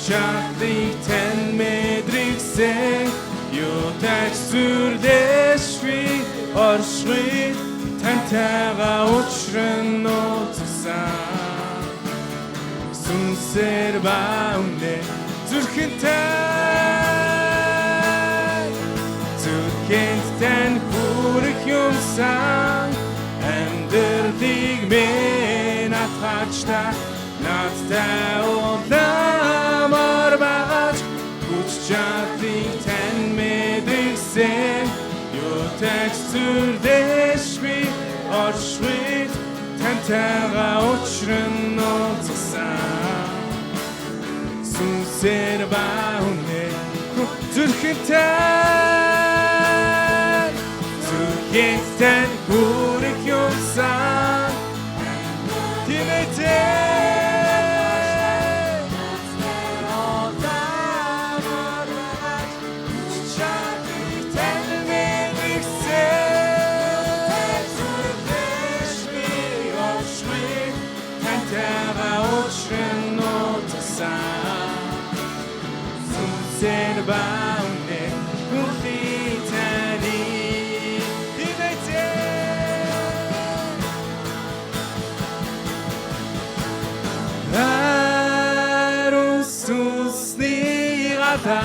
чадлыг тань мэдрэгсэн юу тач зүрлэшгүй оршгүй таньтайгаа учран нууцсан сүнсээр баунэ зүрхэнтэй зүрхэнд тань хүрэх юмсан амьдралыг минь атгачта надтай уламар багаж хүч чадлыг тань мэдрэгсэн юу тач зүрлэшгүй оршгүй таньтайгаа учран нууцсан сүнсээр баунэ зүрхэнтэй зүрхэнд тань хүрэх юмсан тимэтээ Bounde, Kulitani, Dimete. Arusus nirata,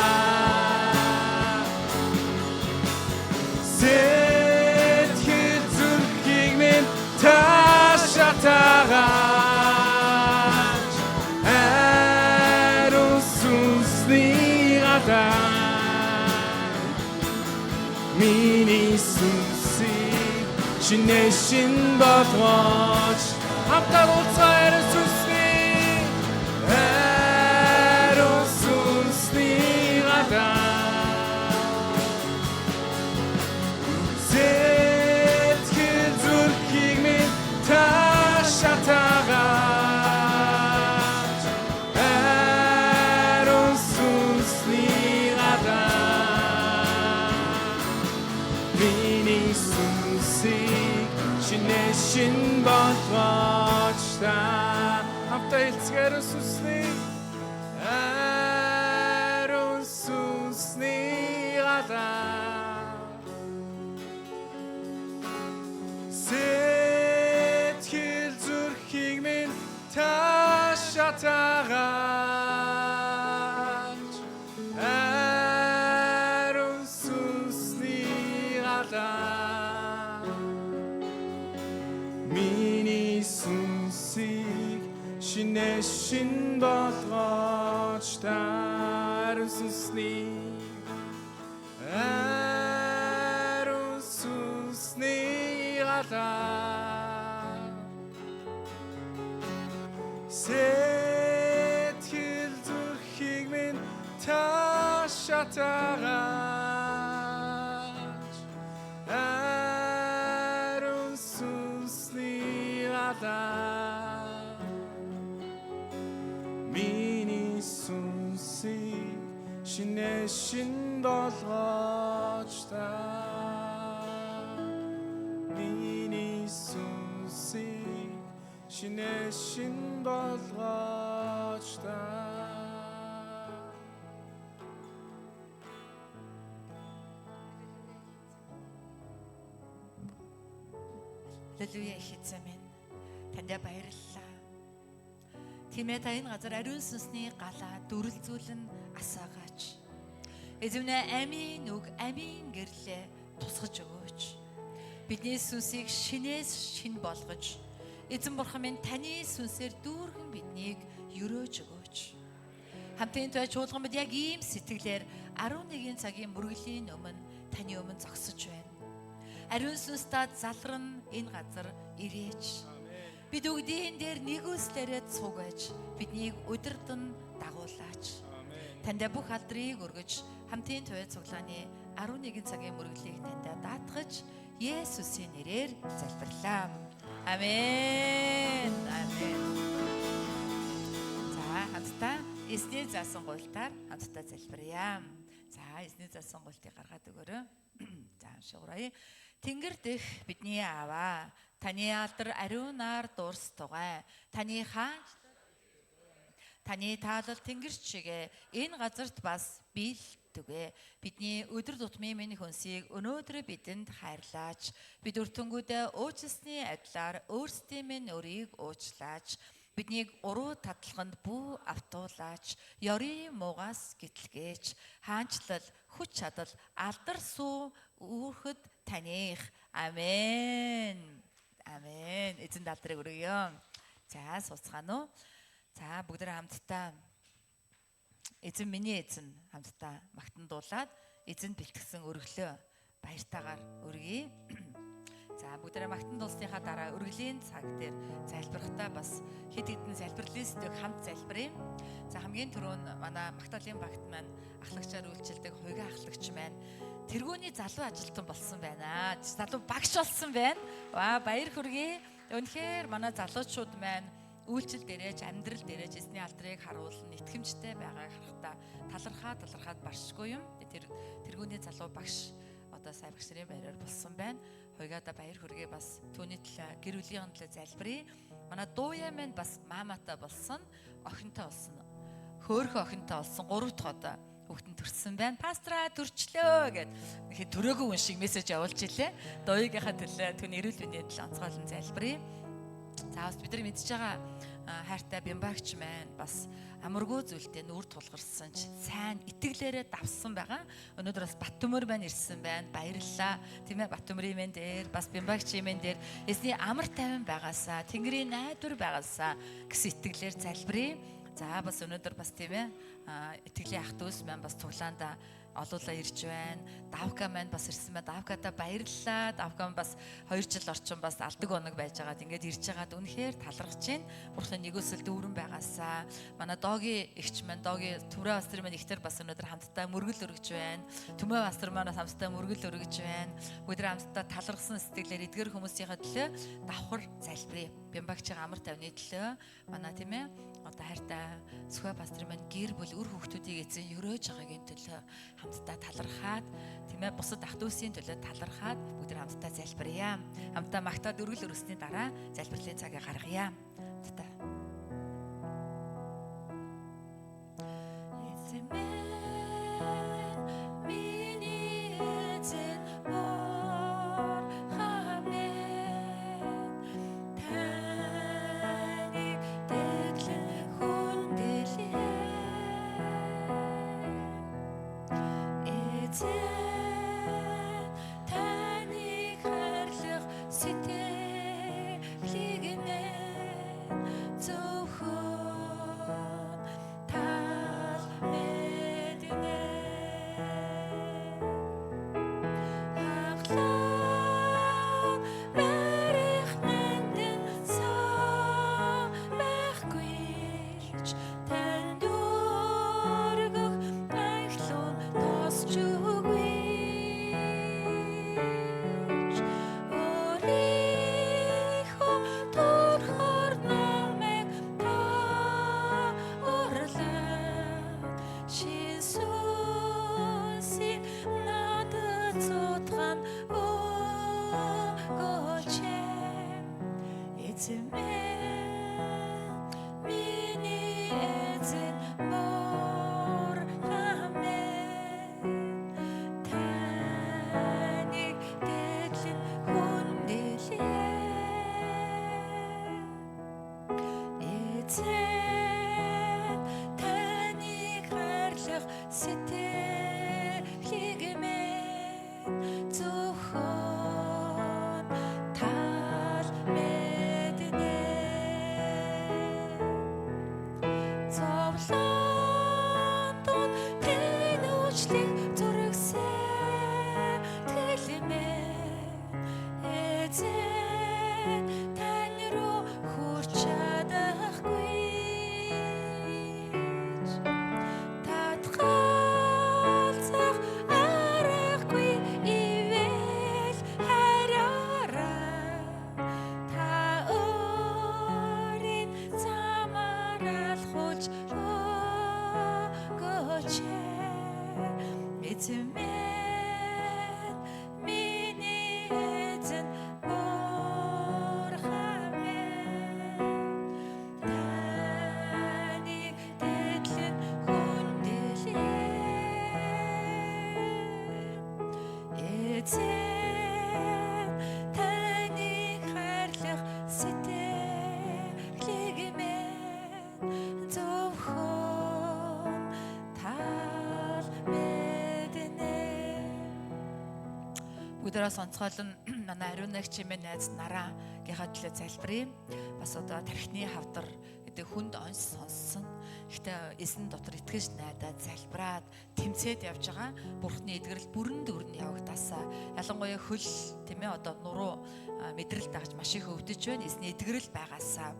Set Hilzurking min Tashatara. Миний сүнсийг шинэшин болгооч хамтдаа уулзаар сүнсний ариун сүнсний гадаа сэтгэл зүрхийг минь таашаатаагач ариун сүнсний гадаа шинэшин болгооч та хамтдаа хэлцгээр сүнсний ариун сүнсний гадаа сэтгэл зүрхийг минь таашаатаагач ариун сүнсний гадаа Миний сүнсийг шинэшин болгооч та ариун сүнсний гадаа сэтгэл зүрхийг минь таашаатаагач ариун сүнсний гадаа миний сүнсийг шинэшин болгооч та миний сүнсийг шинэшин болгооч та Halleluja их эзэн минь таньда баярлалаа. Тиймээ та энэ газар ариун сүнсний галаа дүрлзүүлэн асаагач. Эзэмнээ амийн үг амийн гэрлээ тусгаж өгөөч. Бидний сүнсийг шинээс шин болгож эзэн бурхан минь таны сүнсээр дүүргэн биднийг өрөөж өгөөч. Хамтын туй чуулган бид яг ийм сэтгэлээр 11 цагийн мөргөлийн өмнө таны өмнө зогсож байна. Ариун сүнс та залран энэ газар ирээч. Бид бүгдийн дээр нэгүслээрээ цугаж биднийг удирдан дагуулаач. Таньда бүх алдрыг өргөж хамтын туй цуглааны 11 цагийн мөргөлийг таньда даатгаж Есүсийн нэрээр залбирлаа. Амен. Амен. За хамтдаа эсний заасан гуйлтаар хамтдаа залбирая. За эсний заасан гуйлтыг гаргаад өгөөрэй. За шуурай. Тэнгэр дэх бидний ааваа, таны алдар ариунаар дуурс тугай, таны хаан Таны таалал тэнгэрч шигэ энэ газарт бас биелдэгвэ. Бидний өдөр тутмын минь хөнсийг өнөөдөр бидэнд хайрлаач. Бид өртөнгүүдээ уучлсны адилаар өөрсдийн минь өрийг уучлаач. Биднийг уруу татлаханд бүү автуулаач. Ёрийн муугаас гэтлгээч. Хаанчлал, хүч чадал, алдар суу үүрхэд таних. Амен. Амен. Эзэн алдрыг өргөё. За, суцгаано. За, бүгдээ хамтдаа эзэн миний эзэн хамтдаа магтандуулаад эзэнд бэлтгэсэн өргөлөө баяртайгаар өргөе. За, бүгдээ магтандуулсныхаа дараа өргөлийн цаг дээр залбирахдаа бас хэд хэдэн залбирлын сэдвийг хамт залбирая. За, хамгийн түрүүн манай Магтаалын багт маань ахлагчаар үйлчилдэг хуйгаа ахлагч маань тэргүүний залуу ажилтан болсон байна. Залуу багш болсон байна. Ваа, баяр хүргэе. Үнэхээр манай залуучууд маань үйлчлэл дээрэж, амьдрал дээрэж эзний алдрыг харуулна, итгэмжтэй байгааг харахтаа талархаад баршгүй юм. Тэргүүний залуу багш одоо сайн багш нарын баяраар болсон байна. Хойгаада баяр хүргэе, бас түүний төлөө гэр бүлийн төлөө залбирая. Манай дууяа маань бас мааматай болсон, охинтой болсон. Хөөхөн охинтой болсон 3 дахь одоо хүүхдэн төрсөн байна. Пастраа төрчлөө гэд ихэд төрөөгөө үн шиг мессеж явуулж илээ. Дуугийнхаа төлөө түүний эрүүл мэндийн төлөө онцгойлон залбирая. За, бас бид нар мэдж байгаа хайртай бямбагч маань бас амаргүй зүйлдээ нүур тулгарсан ч сайн итгэлээрээ давсан байгаа. Өнөөдөр бас Баттөмөр маань ирсэн байна. Баярлалаа. Тийм ээ, Баттөмрийн мен дээр бас бямбагчийн мен дээр эзний амар тайван байгаасаа, Тэнгэрийн найдвар байгаасаа гэсэн итгэлээр залбирая. За, бас өнөөдөр бас тийм ээ итгэлийн ах дүүс маань бас цуглаанда олуулаа ирж байна. Давка маань бас ирсэн байна. Давката баярлалаа. Давка маань бас 2 жил орчим бас алдаг оног байж байгаад ингээд ирж байгаад үнэхээр талархаж байна. Бурхны нэгүсэл дүүрэн байгаасаа. Манай Доги эгч маань Доги Түмрэ Пастор маань ихтер бас өнөөдөр хамтдаа мөргөл өргөж байна. Түмэ Пастор маань хамтдаа мөргөл өргөж байна. Бүгд хамтдаа талархсан сэтгэлээр эдгэр хүмүүсийнхээ төлөө давхар залбирая. Бямбагчийн амар тайвны төлөө манай тийм ээ одоо хайртай Сүхэ Пастор маань гэр бүл үр хүүхдүүдийг эзэн өрөөж байгаагийн төлөө хамтдаа талархаад тийм ээ бусад ах дүүсийн төлөө талархаад бүгд хамтдаа залбирая. Хамтдаа магтаад өргөл өргөсний дараа залбирлын цагийг гаргая. Хамтдаа. эзэн таны хайрлах сэтгэлийг минь зөвхөн тал мэднэ. Бүгдээрээ сонцгойлон манай ариун нагчийн найз нараа гихаа төлөө залбирая. Бас одоо тархины хавдар гэдэг хүнд онс сонссон. Гэхдээ эзэн дотор итгэж найдаад залбираад тэмцээд явж байгаа Бурхны эдгэрэл бүрэн дүүрэн явагдаасаа ялангуяа хөл тийм ээ одоо нуруу мэдрэл дагж маш их өвдөж байна. Эзний эдгэрэл байгаасаа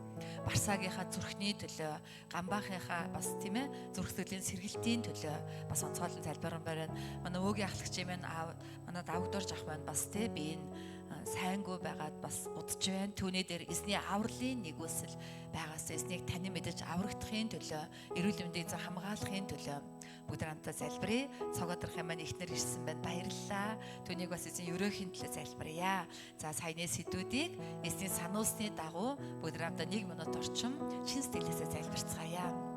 Барсагийнхаа зүрхний төлөө, Гамбаахынхаа бас тийм ээ зүрх сэтгэлийн сэргэлтийн төлөө бас онцгойлон залбирсан байна. Манай өвгийн ахлагч юм аа манай давгдорж ах байна бас тийм би энэ сайнгүй байгаад бас удаж байна. Түүний дээр эзний авралын нэгүсэл байгаас эзнийг тань мэдэж аврагдахын төлөө, эрүүл мэндийг хамгаалахын төлөө бүгд хамтдаа залбирая. Цогодрох юм маань ихнэр ирсэн байна. Баярлалаа. Түүнийг бас эзэн өрөөхийн төлөө залбирая. За саяны сэдвүүдийг эзний сануулсны дагуу бүгд хамтдаа 1 минут орчим чин сэтгэлээсээ залбирцгаая.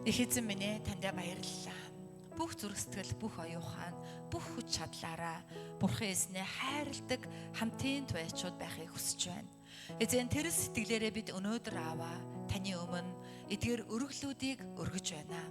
Их эзэн минь ээ тандаа баярлалаа. Бүх зүрх сэтгэл, бүх оюухан, бүх хүч чадлаараа Бурхан эзнээ хайрладаг хамтын туяачууд байхыг хүсэж байна. Эзэн тэр сэтгэлээрээ бид өнөөдөр аваа таны өмнө эдгээр өргөлүүдийг өргөж байна.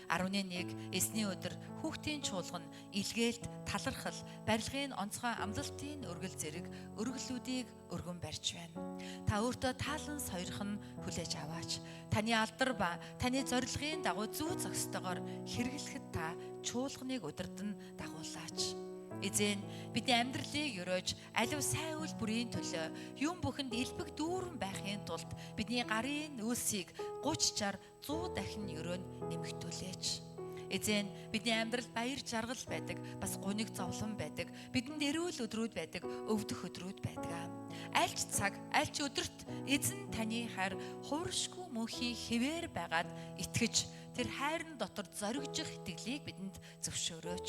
11 эзний өдөр хүүхдийн чуулган илгээлт, талархал, барилгын онцгой амлалтын өргөл зэрэг өргөлүүдийг өргөн барьж байна. Та өөртөө таалан сойрхон хүлээж аваач. Таны алдар ба таны зорилгын дагуу зүү зохистойгоор хэрэглэхэд та чуулганыг удирдан дагуулаач. Эзэн бидний амьдралыг өрөөж аливаа сайн үйл бүрийн төлөө юм бүхэнд элбэг дүүрэн байхын тулд бидний гарын нөөсийг 30, 60, 100 дахин өрөөнд нэмэгдүүлээч. Эзэн бидний амьдрал баяр жаргал байдаг, бас гуниг зовлон байдаг, бидэнд эрүүл өдрүүд байдаг, өвдөх өдрүүд байдаг. Альч цаг, альч өдөрт эзэн таны хайр хувиршгүй мөнхийн хэвээр байгаад итгэж тэр хайрын дотор зоригжих итгэлийг бидэнд зөвшөөрөөч.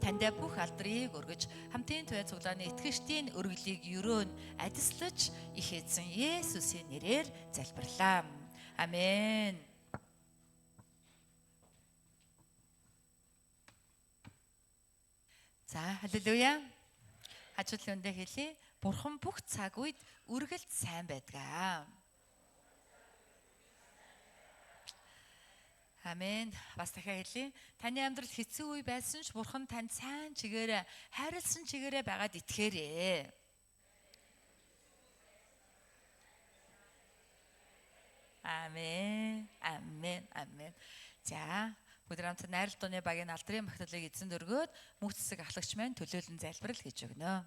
Тандаа бүх алдрыг өргөж хамтын туяа цуглааны итгэгчдийн өргөлийг өрөөн адислаж их эзэн Есүсийн нэрээр залбирлаа. Амен. За, халелуя. Хажуудлын үндэ хэлье. Бурхан бүх цаг үед үргэлж сайн байдгаа. Амен. Бас дахиад хэлье. Таны амьдрал хэцүү үе байсан ч Бурхан танд сайн чигээрээ, хайрлсан чигээрээ байгаад итгээрэй. Амен. Амен. Амен. За, бүгд хамт найрал дууны багийн алдрын магтаалыг эзэнд өргөөд мөнх цэцэг ахлагч маань төлөөлөн залбирал хийж өгнө.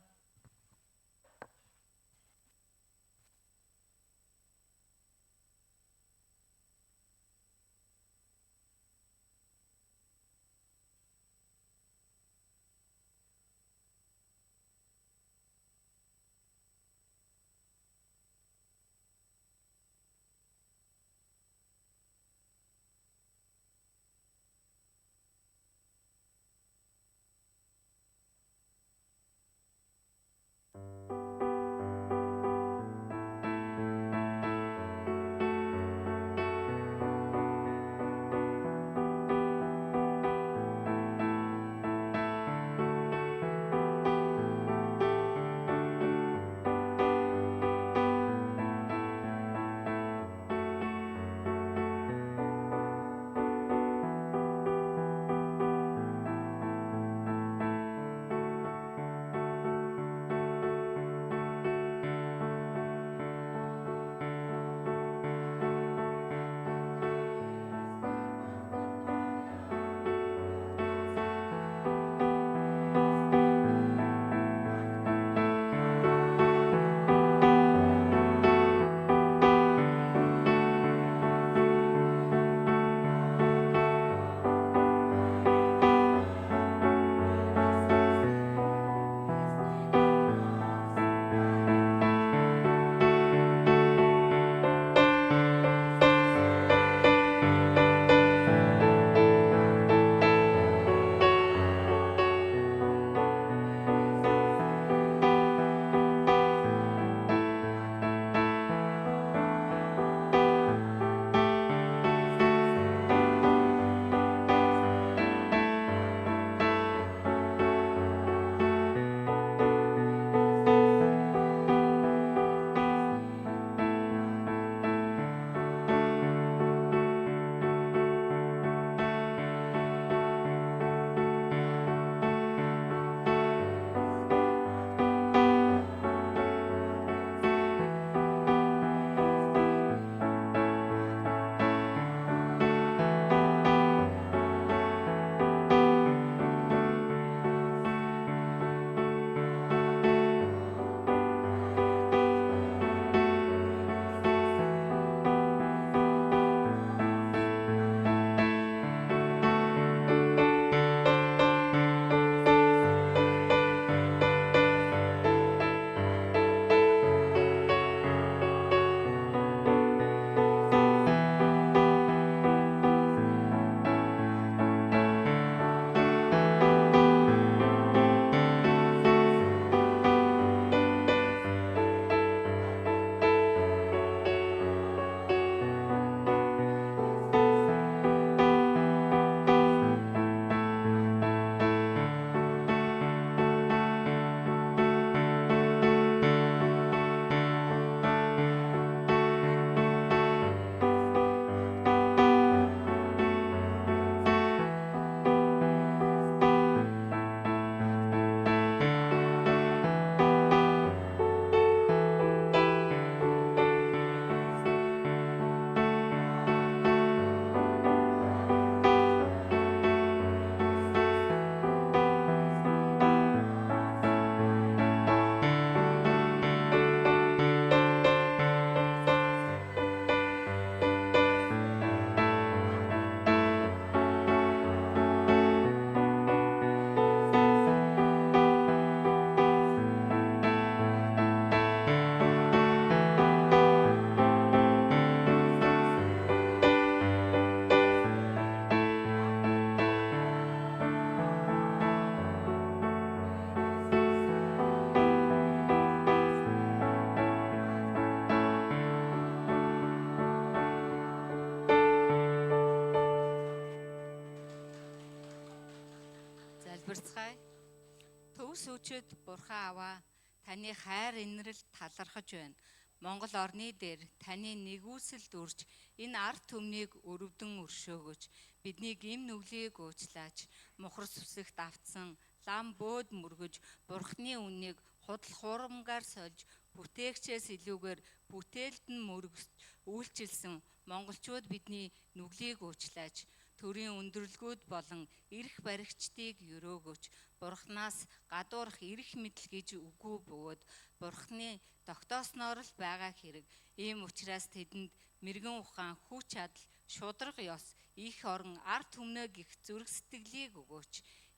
Өс өчөд Бурхан аваа таны хайр инрэл талархаж байна. Монгол орны дээр таны нэгүсэл дүрж энэ ард түмнийг өрөвдөн өршөөгөж биднийг эм нүглийг уучлаач. Мухар сүсэгт автсан лам бөөд мөргөж Бурханы үннийг худал хуурмгаар сольж бүтээгчээс илүүгээр бүтээлд нь мөргөж үйлчилсэн монголчууд бидний нүглийг уучлаач. Төрийн өндөрлгүүд болон эрх баригчдыг өрөөгөж Бурханаас гадуурх эрх мэдэл гэж үгүй бөгөөд Бурханы тогтоосноор л байгаа хэрэг. Ийм учраас тэдэнд мэрэгэн ухаан, хүч чадал, шударга ёс, их орон, ард түмнээ гих зүрх сэтгэлийг өгөөч.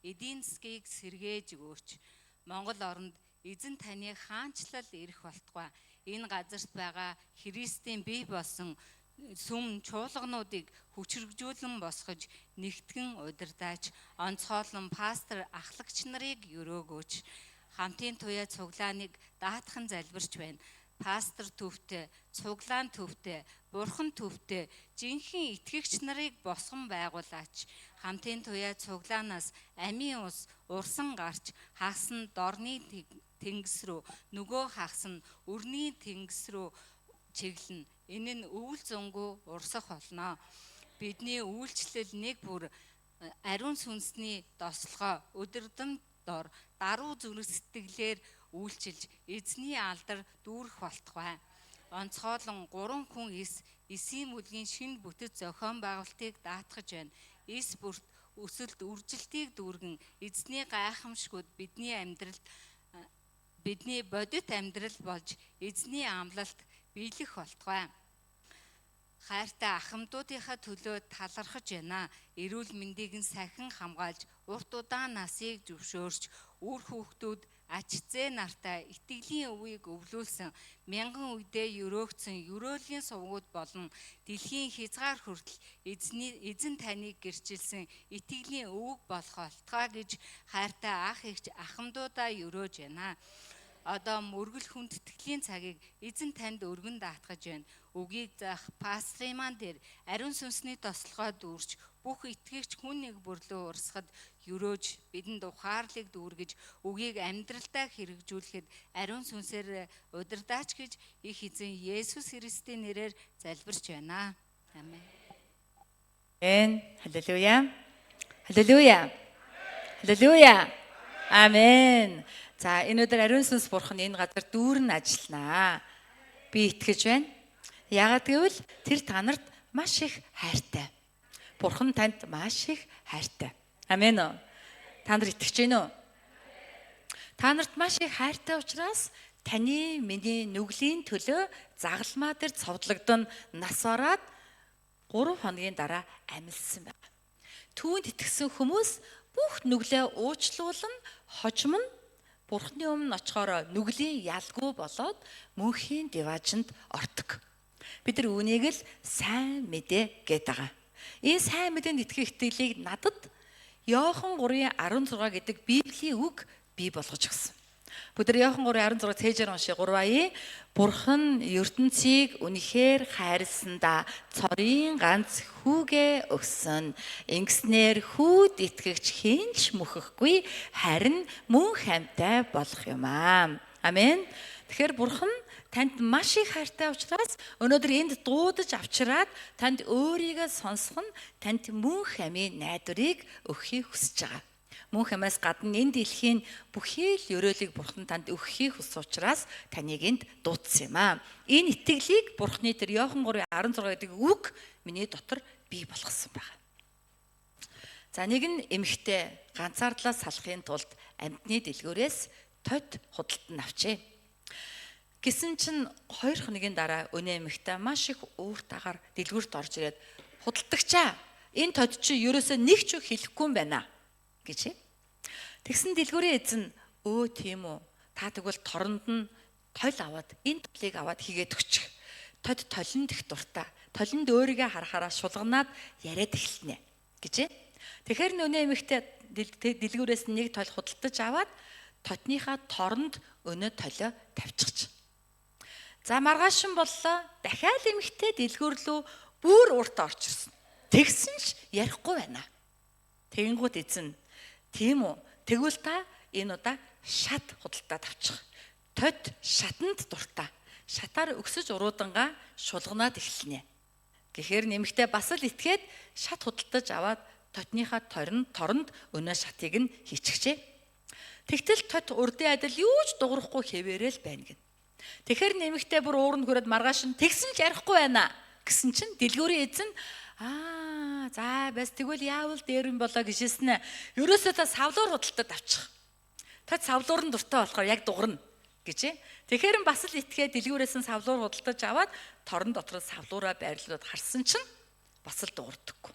Эдийн засгийг сэргээж өгөөч. Монгол оронд эзэн таны хаанчлал ирэх болтугай. Энэ газарт байгаа Христийн бие болсон сүм чуулгануудыг хүчрхжүүлэн босгож нэгтгэн удирдаач. Онцгойлон пастор ахлагч нарыг өрөөгөөч. Хамтын туяа цуглааныг даатхан залбирч байна. Пастор төвтэй, цуглаан төвтэй, бурхан төвтэй, жинхэнэ итгэгч нарыг босгон байгуулаач. Хамтын туяа цуглаанаас амийн ус урсан гарч хагас нь дорны тэнгис рүү, нөгөө хагас нь өрний тэнгис рүү чиглэнэ. Энэ нь өвөл зөнгөө урсах болно. Бидний үйлчлэл нэг бүр ариун сүнсний дослогоо өдөрдөн дор даруй зүрх сэтгэлээр үйлчилж эзний алдар дүүрэх болтугай. Онцгойлон 3 хүн эсийн бүлгийн шинэ бүтэц зохион байгуулалтыг даатгаж байна. Эс бүрт өсөлт үржилтийг дүүргэн эзний гайхамшгүүд бидний бодит амьдрал болж эзний амлалт биелэх болтугай. Хайртай ахмадуудынхаа төлөө талархаж байна. Эрүүл мэндийг нь сахин хамгаалж, урт удаан насыг зөвшөөрч, үр хүүхдүүд ачцээ нартай итгэлийн өвийг өвлүүлсэн, мянган үедээ өрөөгдсөн өрөөлийн сувгууд болон дэлхийн хязгаар хүртэл эзэн таныг гэрчилсэн итгэлийн өвөг болох болтугай гэж хайртай ах эгч ахмадуудаа өрөөж байна. Одоо мөргөл хүндэтгэлийн цагийг эзэн танд өргөн даатгаж байна. Үгийг заах пастрын маань дээр ариун сүнсний тослогоо дүүрч бүх итгэгч хүн нэг бүрлөө урсгад өрөөж бидэнд ухаарлыг дүүргэж үгийг амьдралдаа хэрэгжүүлэхэд ариун сүнсээр удирдаач гэж их эзэн Есүс Христийн нэрээр залбирч байна. Амен. Халелуя. Халелуя. Халелуя. Амен. За энэ өдөр ариун сүнс бурхан энэ газар дүүрэн ажилланаа. Би итгэж байна. Яагаад гэвэл тэр та нарт маш их хайртай. Бурхан танд маш их хайртай. Амен уу? Та нар итгэж байна уу? Та нарт маш их хайртай учраас таны миний нүглийн төлөө загалмаа дээр цовдлогдсон нас ороод 3 хоногийн дараа амилсан байна. Түүнд итгэсэн хүмүүс бүх нүглээ уучлуулан хожимн Бурхны өмнө очихоор нүглийн ялгүй болоод мөнхийн диваажинд ордог. Бид нар үүнийг л сайн мэдээ гэдэг байгаа. Энэ сайн мэдээнд итгэх итгэлийг надад Иохан 3:16 гэдэг Библийн үг бий болгож өгсөн. Бид нар Иохан 3:16 цээжээр уншия 3 Бурхан ертөнцийг үнэхээр хайрласандаа цорын ганц хүүгээ өгсөн. Ингэснээр хүүд итгэгч хинч мөхөхгүй харин мөн хамтай болох юм аа. Амен. Тэгэхээр Бурхан танд маш их хайртай учраас өнөөдөр энд дуудаж авчираад танд өөрийгөө сонсох нь танд мөн хамын найдварыг өгөхийг хүсэж байгаа. Мөн хамаас гадна энэ дэлхийн бүхий л өрөөлийг Бурхан танд өгөхийг хүссэн учраас таныг энд дуудсан юм аа. Энэ итгэлийг Бурханы тэр Иохан 3:16 гэдэг үг миний дотор бий болгосон байна. За нэг нь эмэгтэй ганцаардлаас салахын тулд амьтны дэлгүүрээс тод худалдан авчээ. Гэсэн чинь 2 хоногийн дараа өнөө эмэгтэй маш их ууртаагаар дэлгүүрт орж ирээд худалдагчаа энэ тод чи ерөөсөө нэг ч хэлэхгүй юм байна гэж. Тэгсэн дэлгүүрийн эзэн тийм үү та тэгвэл торонд нь толь аваад энэ толыг аваад хийгээд өгчих. Тод толинд их дуртай. Толинд өөрийгөө харахаараа шулганаад яриад эхэлнэ гэж. Тэгэхээр өнөө эмэгтэй дэлгүүрээс нэг толь худалдаж аваад тотныхаа торонд өнөө толио тавьчихж. За маргаашин боллоо. Дахиад эмэгтэй дэлгүүр рүү бүр урт орж ирсэн. Тэгсэн ч ярихгүй байна. Тэгэнгүүт эзэн тийм үү? Тэгвэл та энэ удаа шат худалдаа тавчих. Тод шатанд дуртай. Шатаар өксөж уруудангаа шулганаад эхэлнэ. Гэхээр нэмэгтэй бас л итгээд шат худалдаж аваад тотныхаа торонд өнөө шатыг нь хийчихжээ. Тэгтэл тот урдын адил юу ч дуурахгүй хэвээрэл байна гин. Тэгэхээр нэмэгтэй бүр ууранд хүрээд маргааш нь тэгсэн ч ярихгүй байна гэсэн чинь дэлгүүрийн эзэн за бас тэгвэл яавал дээр юм болоо гэжсэн нэ. Ерөөсөө та савлуур худалдаад авчих. Та савлуур нь дуртай болохоор яг дуурна гэжээ. Тэгэхээр бас л итгээ дэлгүүрээс нь савлуур худалдаж аваад торон дотор савлуураа байрлуулад харсан чинь бас л дуурдаггүй.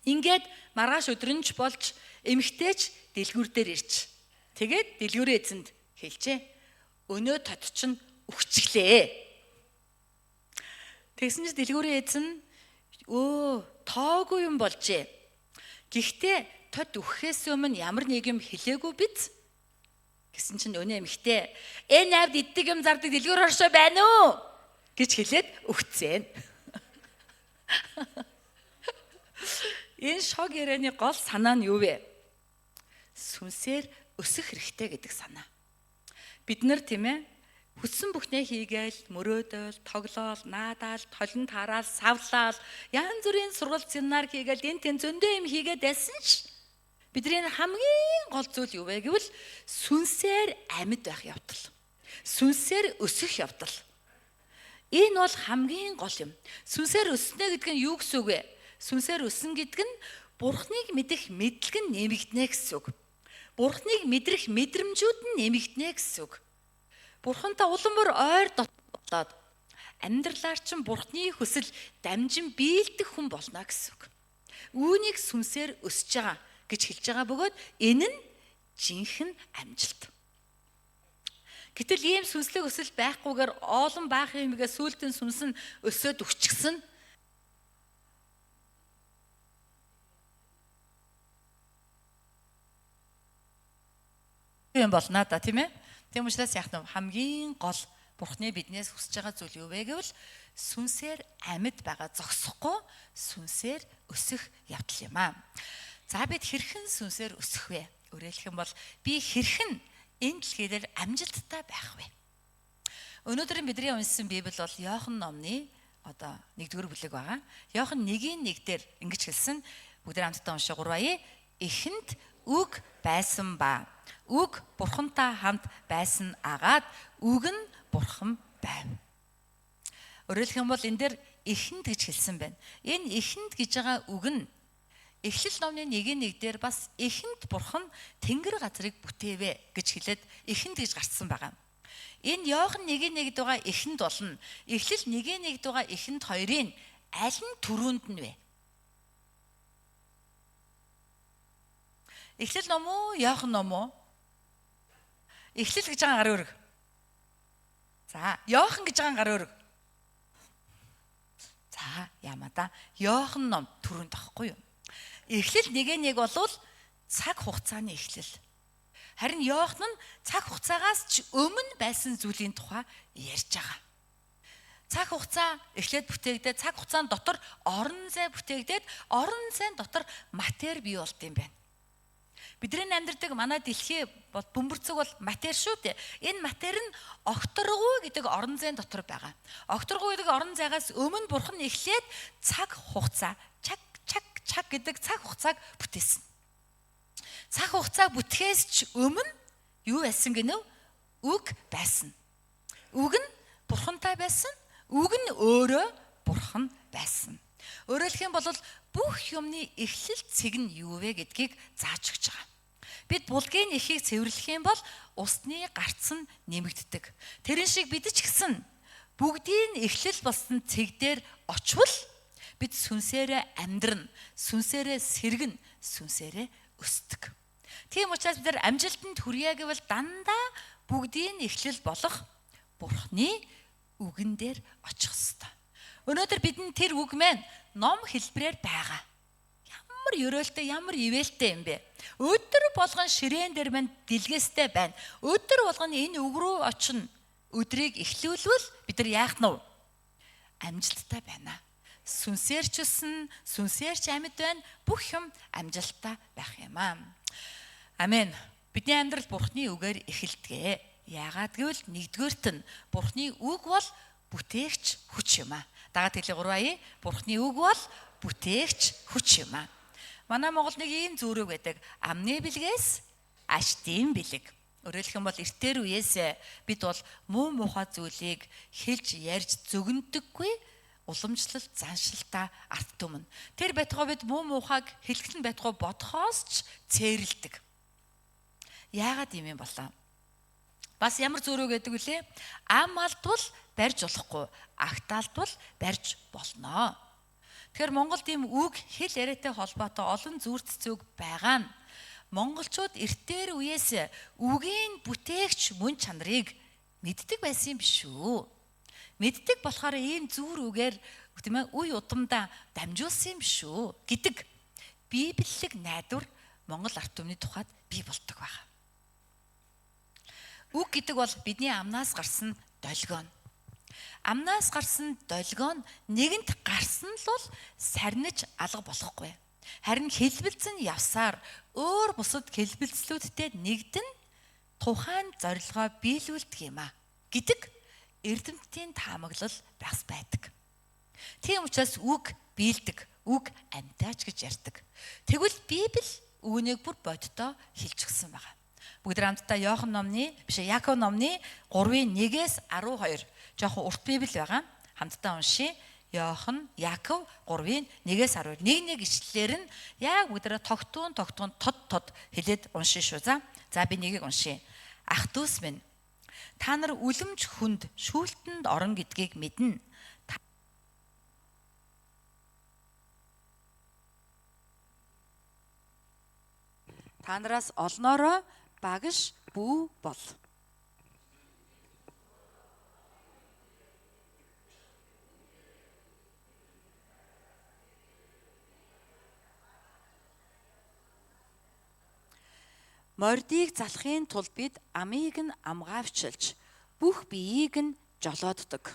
Ингээд маргааш өдрөнч болж эмэгтэйч дэлгүүр дээр ирж. Тэгээд дэлгүүрийн эзэнд хэлжээ. Өнөө тод чинь өгчлээ. Тэгсэн чинь дэлгүүрийн эзэн тоогүй юм болжээ. Гэхдээ тод өгөхээс өмнө ямар нэг юм хэлээгүй биз? Гэсэн чинь өнөө эмэгтэй навд иддэг юм зардаг дэлгүүр оршоо байна уу гэж хэлээд өгцэн. Энэ шог ярианы гол санаа нь юу вэ? Сүнсээр өсөх хэрэгтэй гэдэг санаа. Бид нар тийм ээ хүссэн бүхнээ хийгээл, мөрөөдөөл, тоглоол, наадаал, толон тараал, савлаал, янз бүрийн сургалт семинар хийгээл, энэ тэн зөндөө юм хийгээд байсан ч бидний хамгийн гол зүйл юу вэ гэвэл сүнсээр амьд байх явдал. Сүнсээр өсөх явдал. Энэ бол хамгийн гол юм. Сүнсээр өснө гэдэг нь юу гэсэн үг вэ? Сүнсээр өснө гэдэг нь Бурхныг мэдэх мэдлэг нь нэмэгдэнэ гэсэн үг. Бурхныг мэдрэх мэдрэмжүүд нь нэмэгдэнэ гэсэн үг. Бурхантай улам бүр ойр болоод амьдралаар чинь Бурхны хүсэл дамжин биелдэх хүн болно гэсэн үг. Үүнийг сүнсээр өсөж байгаа гэж хэлж байгаа бөгөөд энэ нь жинхэнэ амжилт. Гэтэл ийм сүнслэг өсөл байхгүйгээр олон баах юмгээ сүултэн сүнс нь өсөөд өчгсөн. юм болно да тийм ээ. Тийм учраас яг нь хамгийн гол Бурхны биднээс хүсэж байгаа зүйл юу вэ гэвэл сүнсээр амьд байгаа зогсохгүй сүнсээр өсөх явдал юм аа. За бид хэрхэн сүнсээр өсөх вэ? Өөрөөр хэлэх юм бол би хэрхэн энэ дэлхийдэр амжилттай байх вэ? Өнөөдөр бидний уншсан Библи бол Иохан номны 1-р бүлэг байгаа. Иохан 1:1 дээр ингэж хэлсэн. Бүгд хамтдаа уншия 3 Эхэнд үг байсан ба үг Бурхантай хамт байсан агаад үг нь Бурхан байв. Өөрөөр хэлэх юм бол энэ дээр эхэнд гэж хэлсэн байна. Энэ эхэнд гэж байгаа үг нь Эхлэл номны 1:1 дээр бас эхэнд Бурхан тэнгэр газрыг бүтээвэ гэж хэлээд эхэнд гэж гарцсан байгаа. Энэ Иохан 1:1 байгаа эхэнд болно. Эхлэл 1:1 байгаа эхэнд хоёрын аль нь түрүүнд нь вэ? Эхлэл ном уу, Иохан ном уу? Эхлэл гэж байгаа гар өрг. За, Иохан гэж байгаа гар өрг. За, яамаа да. Иохан ном түрүүнд тахгүй юу? Эхлэл 1:1 болвол цаг хугацааны эхлэл. Харин Иохан нь цаг хугацаагаас ч өмнө байсан зүйлийн тухай ярьж байгаа. Цаг хугацаа эхлээд бүтээгдээд цаг хугацаанд дотор орон зай бүтээгдээд орон зайн дотор матери бий болт юм байна. Бидний амьдардаг манай дэлхий бөмбөрцөг бол матери шүү дээ. Энэ матери нь огторгуй гэдэг орон зайн дотор байгаа. Огторгуй гэдэг орон зайгаас өмнө Бурхан эхлээд цаг хугацаа чаг гэдэг цаг хугацааг бүтээсэн. Цаг хугацаа бүтгэхээс ч өмнө юу байсан гэнэ вэ? Үг байсан. Үг нь Бурхантай байсан. Үг нь өөрөө Бурхан байсан. Өөрөөр хэлэх юм бол бүх юмны эхлэл цэг нь юу вэ гэдгийг зааж өгч байгаа. Бид булгийн эхийг цэвэрлэх юм бол усны гарц нь нэмэгддэг. Тэрэн шиг бид ч гэсэн бүгдийн эхлэл болсон цэг дээр очвол бид сүнсээрээ амьдрна, сүнсээрээ сэргэн, сүнсээрээ өсдөг. Тийм учраас бид нар амжилтанд хүрье гэвэл дандаа бүгдийн эхлэл болох Бурхны үгэн дээр очих ёстой. Өнөөдөр бидний тэр үг маань ном хэлбэрээр байгаа. Ямар ёроолтой, ямар ивэлтэй юм бэ? Өдөр болгон ширээн дээр мань дэлгээстэй байна. Өдөр болгон энэ үг рүү очино. Өдрийг эхлүүлвэл бид нар яах нь вэ? Амжилттай байна. Сүнсээрч өснө, сүнсээрч амьд байна. Бүх юм амжилттай байх юм аа. Амен. Бидний амьдрал Бурхны үгээр эхэлдэг. Яагаад гэвэл нэгдүгээрт нь Бурхны үг бол бүтээгч хүч юм аа. Дагаад хэлээ 3 Бурхны үг бол бүтээгч хүч юм аа. Манай Монголд нэг ийм зүрэг байдаг. Амны бэлгээс аштын бэлэг. Өөрөөр хэлбэл эртээр үеэс бид бол муу муухай зүйлийг хэлж ярьж зөгнөдөггүй уламжлалт заншилтаа арт түмэн. Тэр байтугай бид муу муухайг хэлэхлэн байтугай бодхоос ч цээрэлдэг. Яагаад юм болоо? Бас ямар зүрэг гэдэг вүлээ? Ам алдвал барьж болохгүй, агтаалдвал барьж болно. Тэгэхээр Монголд ийм үг хэл яриатай холбоотой олон зүрх цэцэг байгаа нь монголчууд эртээр үеэс үгийн бүтээгч мөн чанарыг мэддэг байсан юм биш үү? Мэддэг болохоор ийм зүр үгээр тийм ээ үе удамдаа дамжуулсан юм биш үү гэдэг библиэлэг найдвар Монгол арт түмний тухайд бий болдог байна. Үг гэдэг бол бидний амнаас гарсан долгион. Амнаас гарсан долгион нэгэнт гарсан л бол сарниж алга болохгүй. Харин хэлбэлцэн явсаар өөр бусад хэлбэлцлүүдтэй нэгдэн тухайн зорилгоо биелүүлдэг юм а гэдэг эрдэмтдийн таамаглал бас байдаг. Тийм учраас үг биелдэг, үг амьтаач гэж ярьдаг. Тэгвэл Библи үүнийг бүр боддоо хэлчихсэн байгаа. Бүгд хамтдаа Яаков номны 3:1-ээс 12 жоохон урт Библи байгаа. Хамтдаа уншия. Яаков 3:1-ээс 12. Нэг ишлэлээр нь яг бүгдээрээ тогтуун тод хэлээд уншия шүү. За би нэгийг уншия. Ах дүүс минь, та нар үлэмж хүнд шүүлтэнд орон гэдгийг мэднэ. Та нараас олноороо багш бүү бол. Мордийг залахын тулд бид амийг нь амгаавчилж, бүх биеийг нь жолооддог.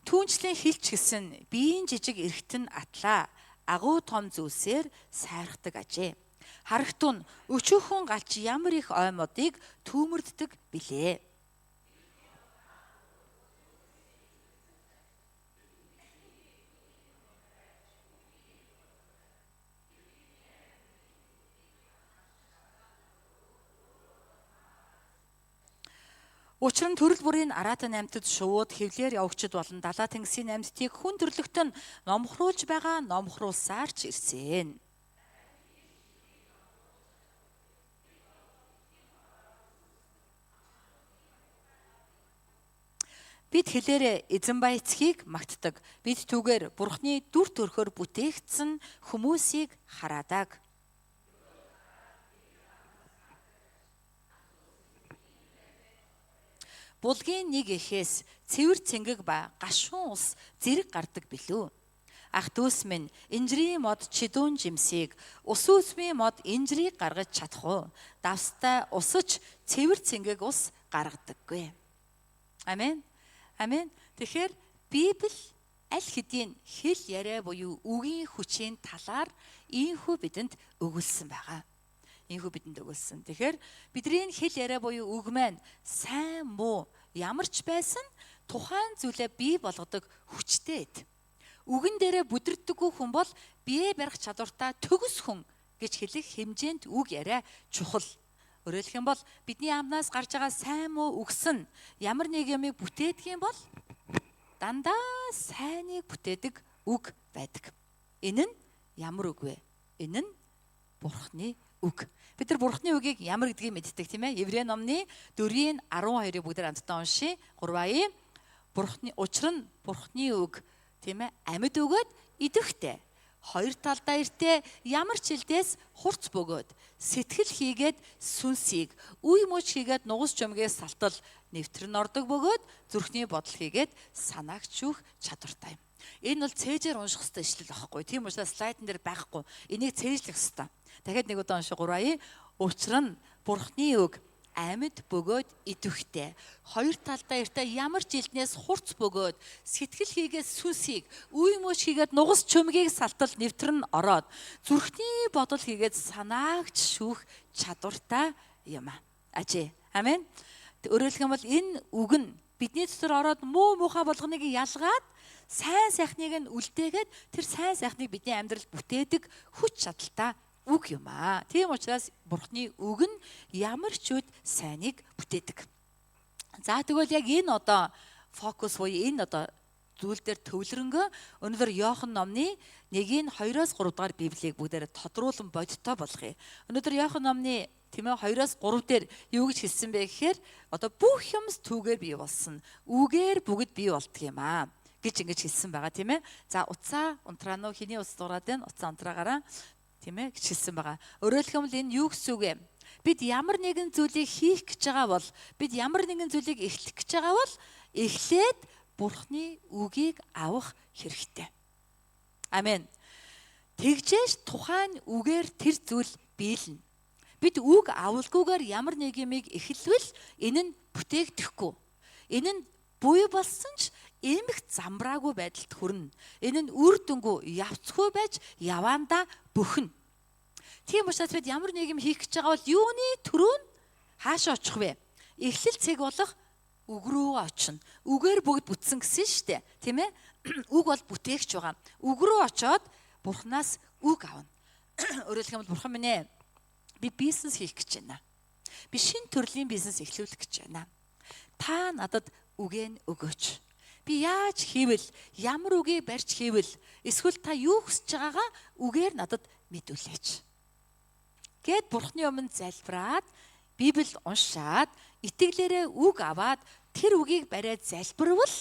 Түүнчлэн хилч гисэн биеийн жижиг эргэтэн атлаа агуу том зүйлсээр сайрахдаг ажээ. Харагтун өчөөхөн галч ямар их оймодыг түүмэрддэг билээ. Учир нь төрөл бүрийн араатан амьтад шувууд хэвлэр явагчд болон далаа тэнгисийн амьтдыг хүн төрлөخت нь номхруулж байгаа номхруулсаар ч ирсэн. Бид хэлээрээ эзэн ба эцгийг магтдаг. Бид түүгээр Бурхны дүр төрхөөр бүтээгдсэн хүмүүсийг хараадаг. Булгийн нэг эхээс цэвэр цэнгэг ба гашуун ус зэрэг гардаг билүү. Ах дүүс минь, инжирийн мод чидүүн жимсийг, ус үсмийн мод инжирийг гаргаж чадах уу? Давстай усч цэвэр цэнгэг ус гаргадаггүй. Амен. Амен. Тэгэхээр Библи аль хэдийн хэл яриа буюу үгийн хүчийн талаар ийхүү бидэнд өгүүлсэн байгаа. Тэгэхээр бидний хэл яриа буюу үг маань сайн муу ямар ч байсан тухайн зүйлээ бий болгодог хүчтэй. Үгэн дээрээ бүдэрдэггүй хүн бол бие барих чадвартай төгс хүн гэж хэлэх хэмжээнд үг яриа чухал. Өөрөөр хэлэх юм бол бидний амнаас гарч байгаа сайн муу үгсэн ямар нэг юмыг бүтээдэг юм бол дандаа сайныг бүтээдэг үг байдаг. Энэ нь ямар үг вэ? Энэ нь Бурхны үг. Бид нар Бурхны үгийг ямар гэдгийг мэддэг тийм ээ. Еврей номны 4:12-ыг бүгд хамтдаа уншия. 3 Бурхны учир нь Бурхны үг тийм ээ амьд өгөөд идэвхтэй. Хоёр талдаа иртээ ямар ч хилдээс хурц бөгөөд сэтгэл хийгээд сүнсийг үе мөч хийгээд нугас жомгээс салтал нэвтрэн ордог бөгөөд зүрхний бодол хийгээд санааг чүх чадвартай. Энэ бол цээжээр унших хэрэгтэй ишлэл байхгүй. Тийм учраас слайдн дээр байхгүй. Энийг цээжлэх хэрэгтэй. Дахиад нэг удаа уншия 3. Учир нь Бурхны үг амьд бөгөөд идэвхтэй. Хоёр талдаа эртээ ямар ч жилднээс хурц бөгөөд сэтгэл хийгээд сүнсийг, үе мөч хийгээд нугас чөмгийг салтал нэвтрэн ороод зүрхний бодол хийгээд санаагч шүүх чадвартай юм аа. Ажээ. Амен. Өөрөөр хэлбэл энэ үг нь бидний дотор ороод муу муухай болгоныг ялгаад сайн сайхныг нь үлдээгээд тэр сайн сайхныг бидний амьдралд бүтээдэг хүч чадалтай үг юм аа. Тийм учраас Бурхны үг нь ямар ч үед сайныг бүтээдэг. За тэгвэл яг энэ одоо фокус буюу энэ одоо зүйл дээр төвлөрөнгөө өнөөдөр Иохан номны 1-ийн 2-оос 3 дугаар Библийг бүгдээрээ тодруулан бодиттой болгоё. Өнөөдөр Иохан номны 2-оос 3 дээр юу гэж хэлсэн бэ гэхээр одоо бүх юмс түүгээр бий болсон. Үгээр бүгд бий болдг юм аа гэж ингэж хэлсэн байгаа тийм ээ. За утсаа унтраано хиний ус дураад байна. Утсаа унтраагаараа тийм ээ гэж хэлсэн байгаа. Өөрөөр хэлбэл энэ юу гэсэн үг вэ? Бид ямар нэгэн зүйлийг хийх гэж байгаа бол бид ямар нэгэн зүйлийг эхлэх гэж байгаа бол эхлээд Бурхны үгийг авах хэрэгтэй. Амен. Тэгжээж тухайн үгээр тэр зүйл биелнэ. Бид үг авалгүйгээр ямар нэг юмыг эхэлвэл энэ нь бүтээгдэхгүй. Энэ нь буй болсон ч эмх замбраагүй байдалд хүрнэ. Энэ нь үр дүнгүй явцгүй байж яваандаа бөхнө. Тийм учраас бид ямар нэг юм хийх гэж байгаа бол юуны түрүүн хаашаа очих вэ? Эхлэл цэг болох үг рүү очино. Үгээр бүгд бүтсэн гэсэн шүү дээ. Тийм ээ? Үг бол бүтээгч байгаа. Үг рүү очиод Бурханаас үг авна. Өөрөөр хэлбэл Бурхан минь ээ, би бизнес хийх гэж байна. Би шинэ төрлийн бизнес эхлүүлэх гэж байна. Та надад үгээ өгөөч. Би яаж хийвэл, ямар үгийг барьж хийвэл, эсвэл та юу хүсэж байгаагаа үгээр надад мэдүүлээч. Гэт Бурхны өмнө залбираад, Библийг уншаад, итгэлээрээ үг аваад тэр үгийг бариад залбирвал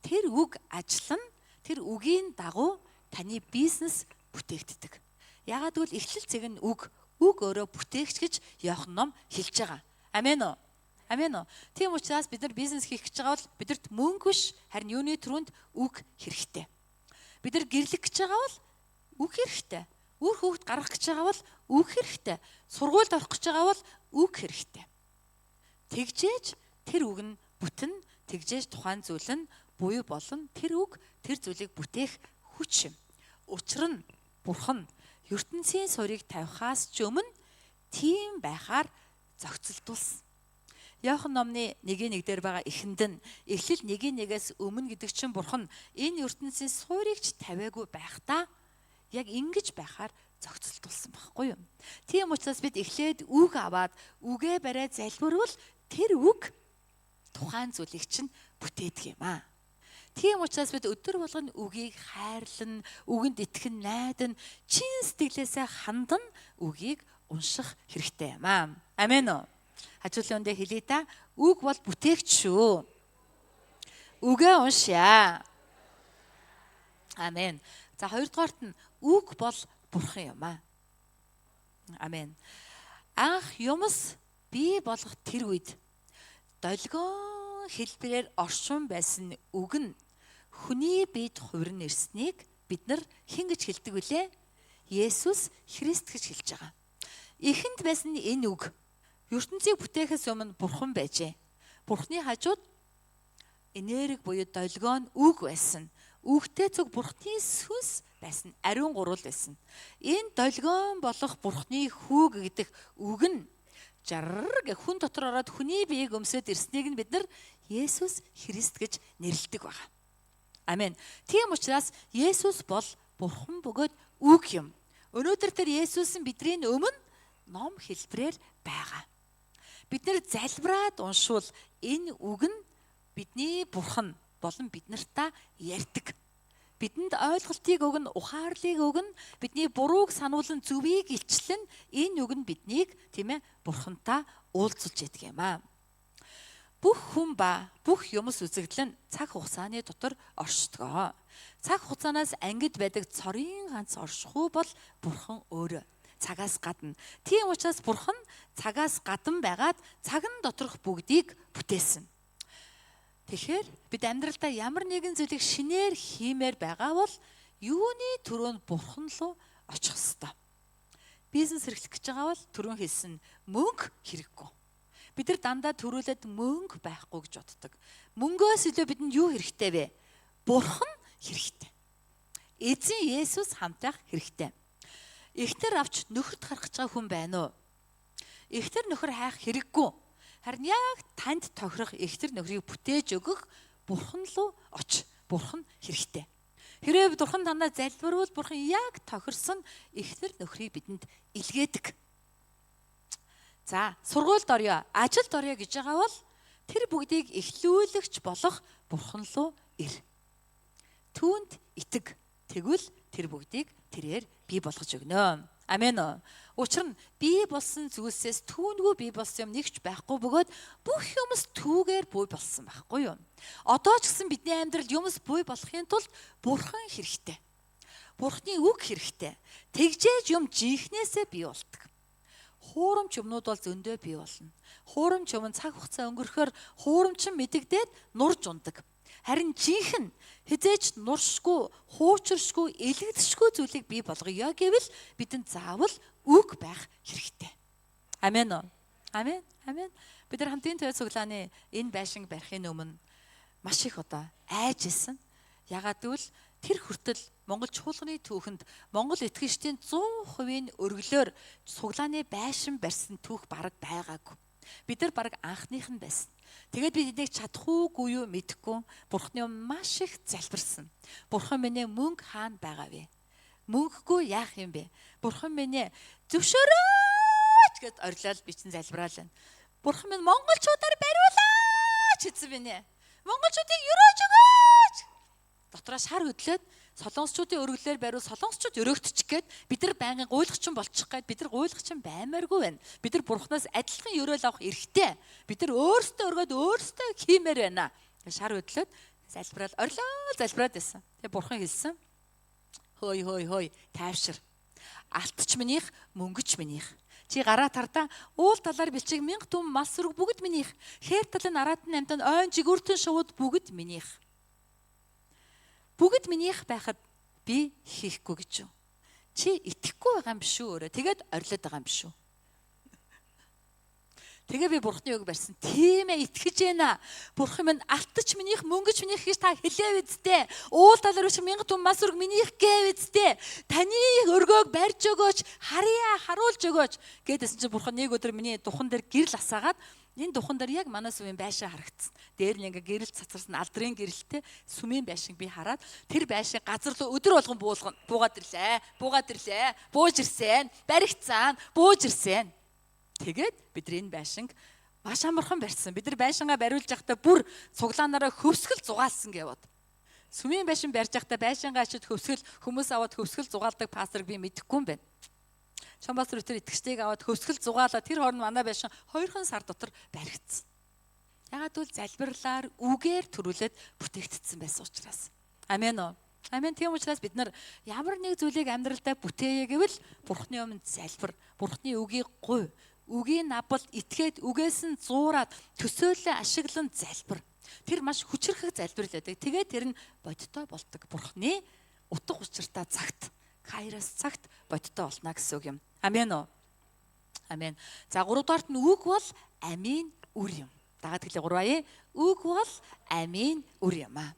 тэр үг ажиллана, тэр үгийн дагуу таны бизнес бүтээгддэг. Яагаад гэвэл эхлэл цэг нь үг өөрөө бүтээгч гэж Иохан ном хэлж байгаа. Амен уу? Амен уу? Тийм учраас бид нар бизнес хийх гэж байгаа бол бидэрт мөнгө биш, харин юуны түрүүнд үг хэрэгтэй. Бид нар гэрлэх гэж байгаа бол үг хэрэгтэй. Үр хөвгт гаргах гэж байгаа бол үг хэрэгтэй. Сургуульд орох гэж байгаа бол үг хэрэгтэй. Тэгжээж тэр үг нь бүтэн, тэгжээж тухайн зүйл нь буй болон тэр үг тэр зүйлийг бүтээх хүч юм. Учир нь Бурхан ертөнцийн суурийг тавихаас ч өмнө тийм байхаар зохицолдуулсан. Иохан номны 1:1 дээр байгаа эхэнд нь эхлэл 1:1-ээс өмнө гэдэг чинь Бурхан энэ ертөнцийн суурийг ч тавиагүй байхдаа яг ингэж байхаар зохицолдуулсан байхгүй юу? Тийм учраас бид эхлээд үг аваад үгээ бариад залбирвал тэр үг тухайн зүйлийг чинь бүтээдэг юм аа. Тийм учраас бид өдөр болгон үгийг хайрлан, үгэнд итгэн найдан, чин сэтгэлээсээ хандан үгийг унших хэрэгтэй юм аа. Амен уу? Хажуудлын үндэ хэлээ та. Үг бол бүтээгч шүү. Үгээ уншаа. Амен. За хоёрдугаарт нь үг бол Бурхан юм аа. Амен. Анх юмс бий болох тэр үед долгион хэлбэрээр оршин байсан үг нь хүний биед хувирн ирснийг бид нар хэн гэж хэлдэг вүлээ? Есүс Христ гэж хэлж байгаа. Эхэнд байсан энэ үг ертөнцийг бүтээхээс өмнө Бурхан байжээ. Бурханы хажууд энерги буюу долгион үг байсан. Үгтэй цуг Бурханы сүнс байсан. Ариун гурвал байсан. Энэ долгион болох Бурханы хүүг гэдэг үг нь жарраг хүн дотор ороод хүний биеийг өмсөд ирснийг нь бид нар Есүс Христ гэж нэрлэдэг байна. Амен. Тийм учраас Есүс бол Бурхан бөгөөд үг юм. Өнөөдөр тэр Есүс нь бидний өмнө ном хэлбэрээр байгаа. Бид нэр залбираад уншвал энэ үг нь бидний Бурхан болон бид нартаа ярьдаг. Бидэнд ойлголтыг өгнө, ухаарлыг өгнө, бидний бурууг сануулan зөвийг илчлэн энэ үг нь биднийг тийм ээ Бурхантай уулзуулж яддаг юм аа. Бүх хүн ба бүх юмс үзэгдэл нь цаг хугацааны дотор оршдог. Цаг хугацаанаас ангид байдаг цорын ганц оршихуй бол Бурхан өөрөө. Цагаас гадна. Тийм учраас Бурхан цагаас гадна байгаад цагн доторх бүгдийг бүтээсэн. Тэгэхээр бид амьдралдаа ямар нэгэн зүйлийг шинээр хиймээр байгаа бол юуны түрүүнд Бурхан руу очих ёстой. Бизнес эрхлэх гэж байгаа бол түрүүн хэлсэн мөнгө хэрэггүй. Бид нар дандаа төрүүлээд мөнгө байхгүй гэж боддог. Мөнгөөс илүү бидэнд юу хэрэгтэй вэ? Бурхан хэрэгтэй. Эзэн Есүс хамтаах хэрэгтэй. Эхнэр авч нөхөрт харах гэж байгаа хүн байна уу? Эхнэр нөхөр хайх хэрэггүй. Харин яг танд тохирох эхнэр нөхрийг бүтээж өгөх Бурхан руу оч. Бурхан хэрэгтэй. Хэрвээ Бурхан танаа залбирвал Бурхан яг тохирсон эхнэр нөхрийг бидэнд илгээдэг. За, сургуульд орё, ажилд орё гэж байгаа бол тэр бүгдийг эхлүүлэгч болох Бурхан руу ир. Түүнд итэг. Тэгвэл тэр бүгдийг тэрээр бий болгож өгнө. Амен. Учир нь бий болсон зүйлсээс түүнгүй бий болсон юм нэгч байхгүй бөгөөд бүх юмс түүгээр бий болсон байхгүй юу? Одоо ч гэсэн бидний амьдралд юмс бий болохын тулд Бурхан хэрэгтэй. Бурханы үг хэрэгтэй. Тэгжээж юм жинхнээсээ бий болдог. Хуурамч юмнууд бол зөндөө бий болно. Хуурамч юм цаг хугацаа өнгөрөхөөр хуурамчин мэдэгдээд нурж ундаг. Харин жинхэнэ хизээч нуршгүй, хуучиршгүй, элэгдэшгүй зүйлийг бий болгоё гэвэл бидэнд заавал үг байх хэрэгтэй. Амен. Амен. Амен. Бид нар хамтын төвийн цуглааны энэ байшинг барихын өмнө маш их одоо айж исэн. Ягаад гэвэл тэр хүртэл Монгол чуулганы түүхэнд Монгол итгэгчдийн 100% өргөлөөр цуглааны байшин барьсан түүх бараг байгаагүй. Бид нар бараг анхных нь байсан. Тэгээд бид энийг чадах уугүй юу мэдэхгүй Бурханы маш их залбирсан. Бурхан минь мөнгө хаана байгаа вэ? Мөнгөгүй яах юм бэ? Бурхан минь зөвшөөрөөч гэд орлол би чинь залбираал байна. Бурхан минь монголчуудаар бариулаач гэсэн бинэ. Монголчуудыг өрөөж өгөөч. Дотроос шар хөдлөөд солонгосчуудын өргөлөөр бариул солонгосчууд өрөөгдчих гээд бид нар байнгын гуйлахчин болчих гээд бид нар гуйлахчин баймааргүй байна. Бид нар Бурханаас адилхан өрөөл авах эрхтэй. Бид нар өөрсдөө өргөд өөрсдөө хиймээр байна. Шар хөдлөөд залбирал орлоо залбираад байсан. Тэгээ Бурхан хэлсэн. Хөөй тайвшир. Алтч минийх, мөнгөч минийх. Чи гараа тардаа уул талаар бэлчиг 1000 түм мал сүрэг бүгд минийх. Хээр талын араатан амтан ойн жигүүртэн шууд бүгд минийх. Бүгд минийх байхад би хийхгүй гэж юу? Чи итгэхгүй байгаа юм биш үү өөрөө? Тэгээд орилоод байгаа юм биш үү? Тэгээ би Бурханы үг барьсан. Тийм ээ итгэж байна. Бурхан минь алтч минийх, мөнгөч минийх гэж та хэлээ үсттэй. Уул талаар биш 1000 түм мас өрг минийх гээ үсттэй. Таны өргөөг барьж өгөөч, харьяа харуулж өгөөч гэдээсэн чинь Бурхан нэг өдөр миний духан дээр гэрэл асаагаад энэ духан дээр яг манай сүмийн байшин харагдсан. Дээр нь ингээ гэрэл цацарсан алдрын гэрэлтэй сүмийн байшин би хараад тэр байшин газар руу өдөр болгон буугаад ирлээ. Бууж ирсэн. Баригцаан, бууж ирсэн. Тэгээд бид энэ байшинг маш амархан барьсан. Бид нар байшингаа бариулж байхдаа бүр цуглаанаараа хөвсгөл зугаалсан гэвод. Сүмийн байшин барьж байхдаа байшингаа ачид хөвсгөл хүмүүс аваад хөвсгөл зугаалдаг пасторыг би мэдэхгүй юм байна. Шамбас руу тэр итгэжтэйг аваад хөвсгөл зугаалаа тэр хооронд манай байшин 2 сар дотор баригдсан. Ягаад гэвэл залбирлаар үгээр төрүүлээд бүтээгдсэн байсан учраас. Амен уу. Амен. Тийм учраас бид нар ямар нэг зүйлийг амьдралдаа бүтээе гэвэл Бурханы өмнө залбир, Бурханы үгийг гуй. Үгийн авбал итгээд үгээс нь зуураад төсөөлөө ашиглан залбир. Тэр маш хүчрхэг залбирал байдаг. Тэгээд тэр нь бодиттой болдог. Бурханы утга учиртай цагт, кайрос цагт бодиттой болно гэсэн үг юм. Амен уу. Амен. За 3 дугаарт нь үг бол амийн үр юм. Дагаад хэлээ 3 үг бол амийн үр юм аа.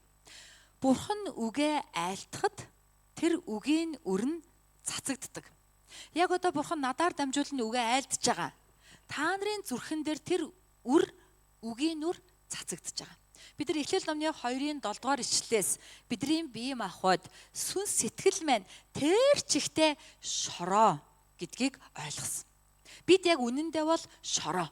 Бурхан үгээ айлтахад тэр үгийн үр нь цацагддаг. Яг одоо Бурхан надаар дамжуулан үгээ айлдж байгаа. Та нарын зүрхэн дээр тэр үгийн үр цацагдж байгаа. Бид нар Эхлэл номны 2-ын 7 дугаар ишлэлээс бидний бие махбод сүнс сэтгэл маань тэр чигтээ шороо гэдгийг ойлгосон. Бид яг үнэндээ бол шороо.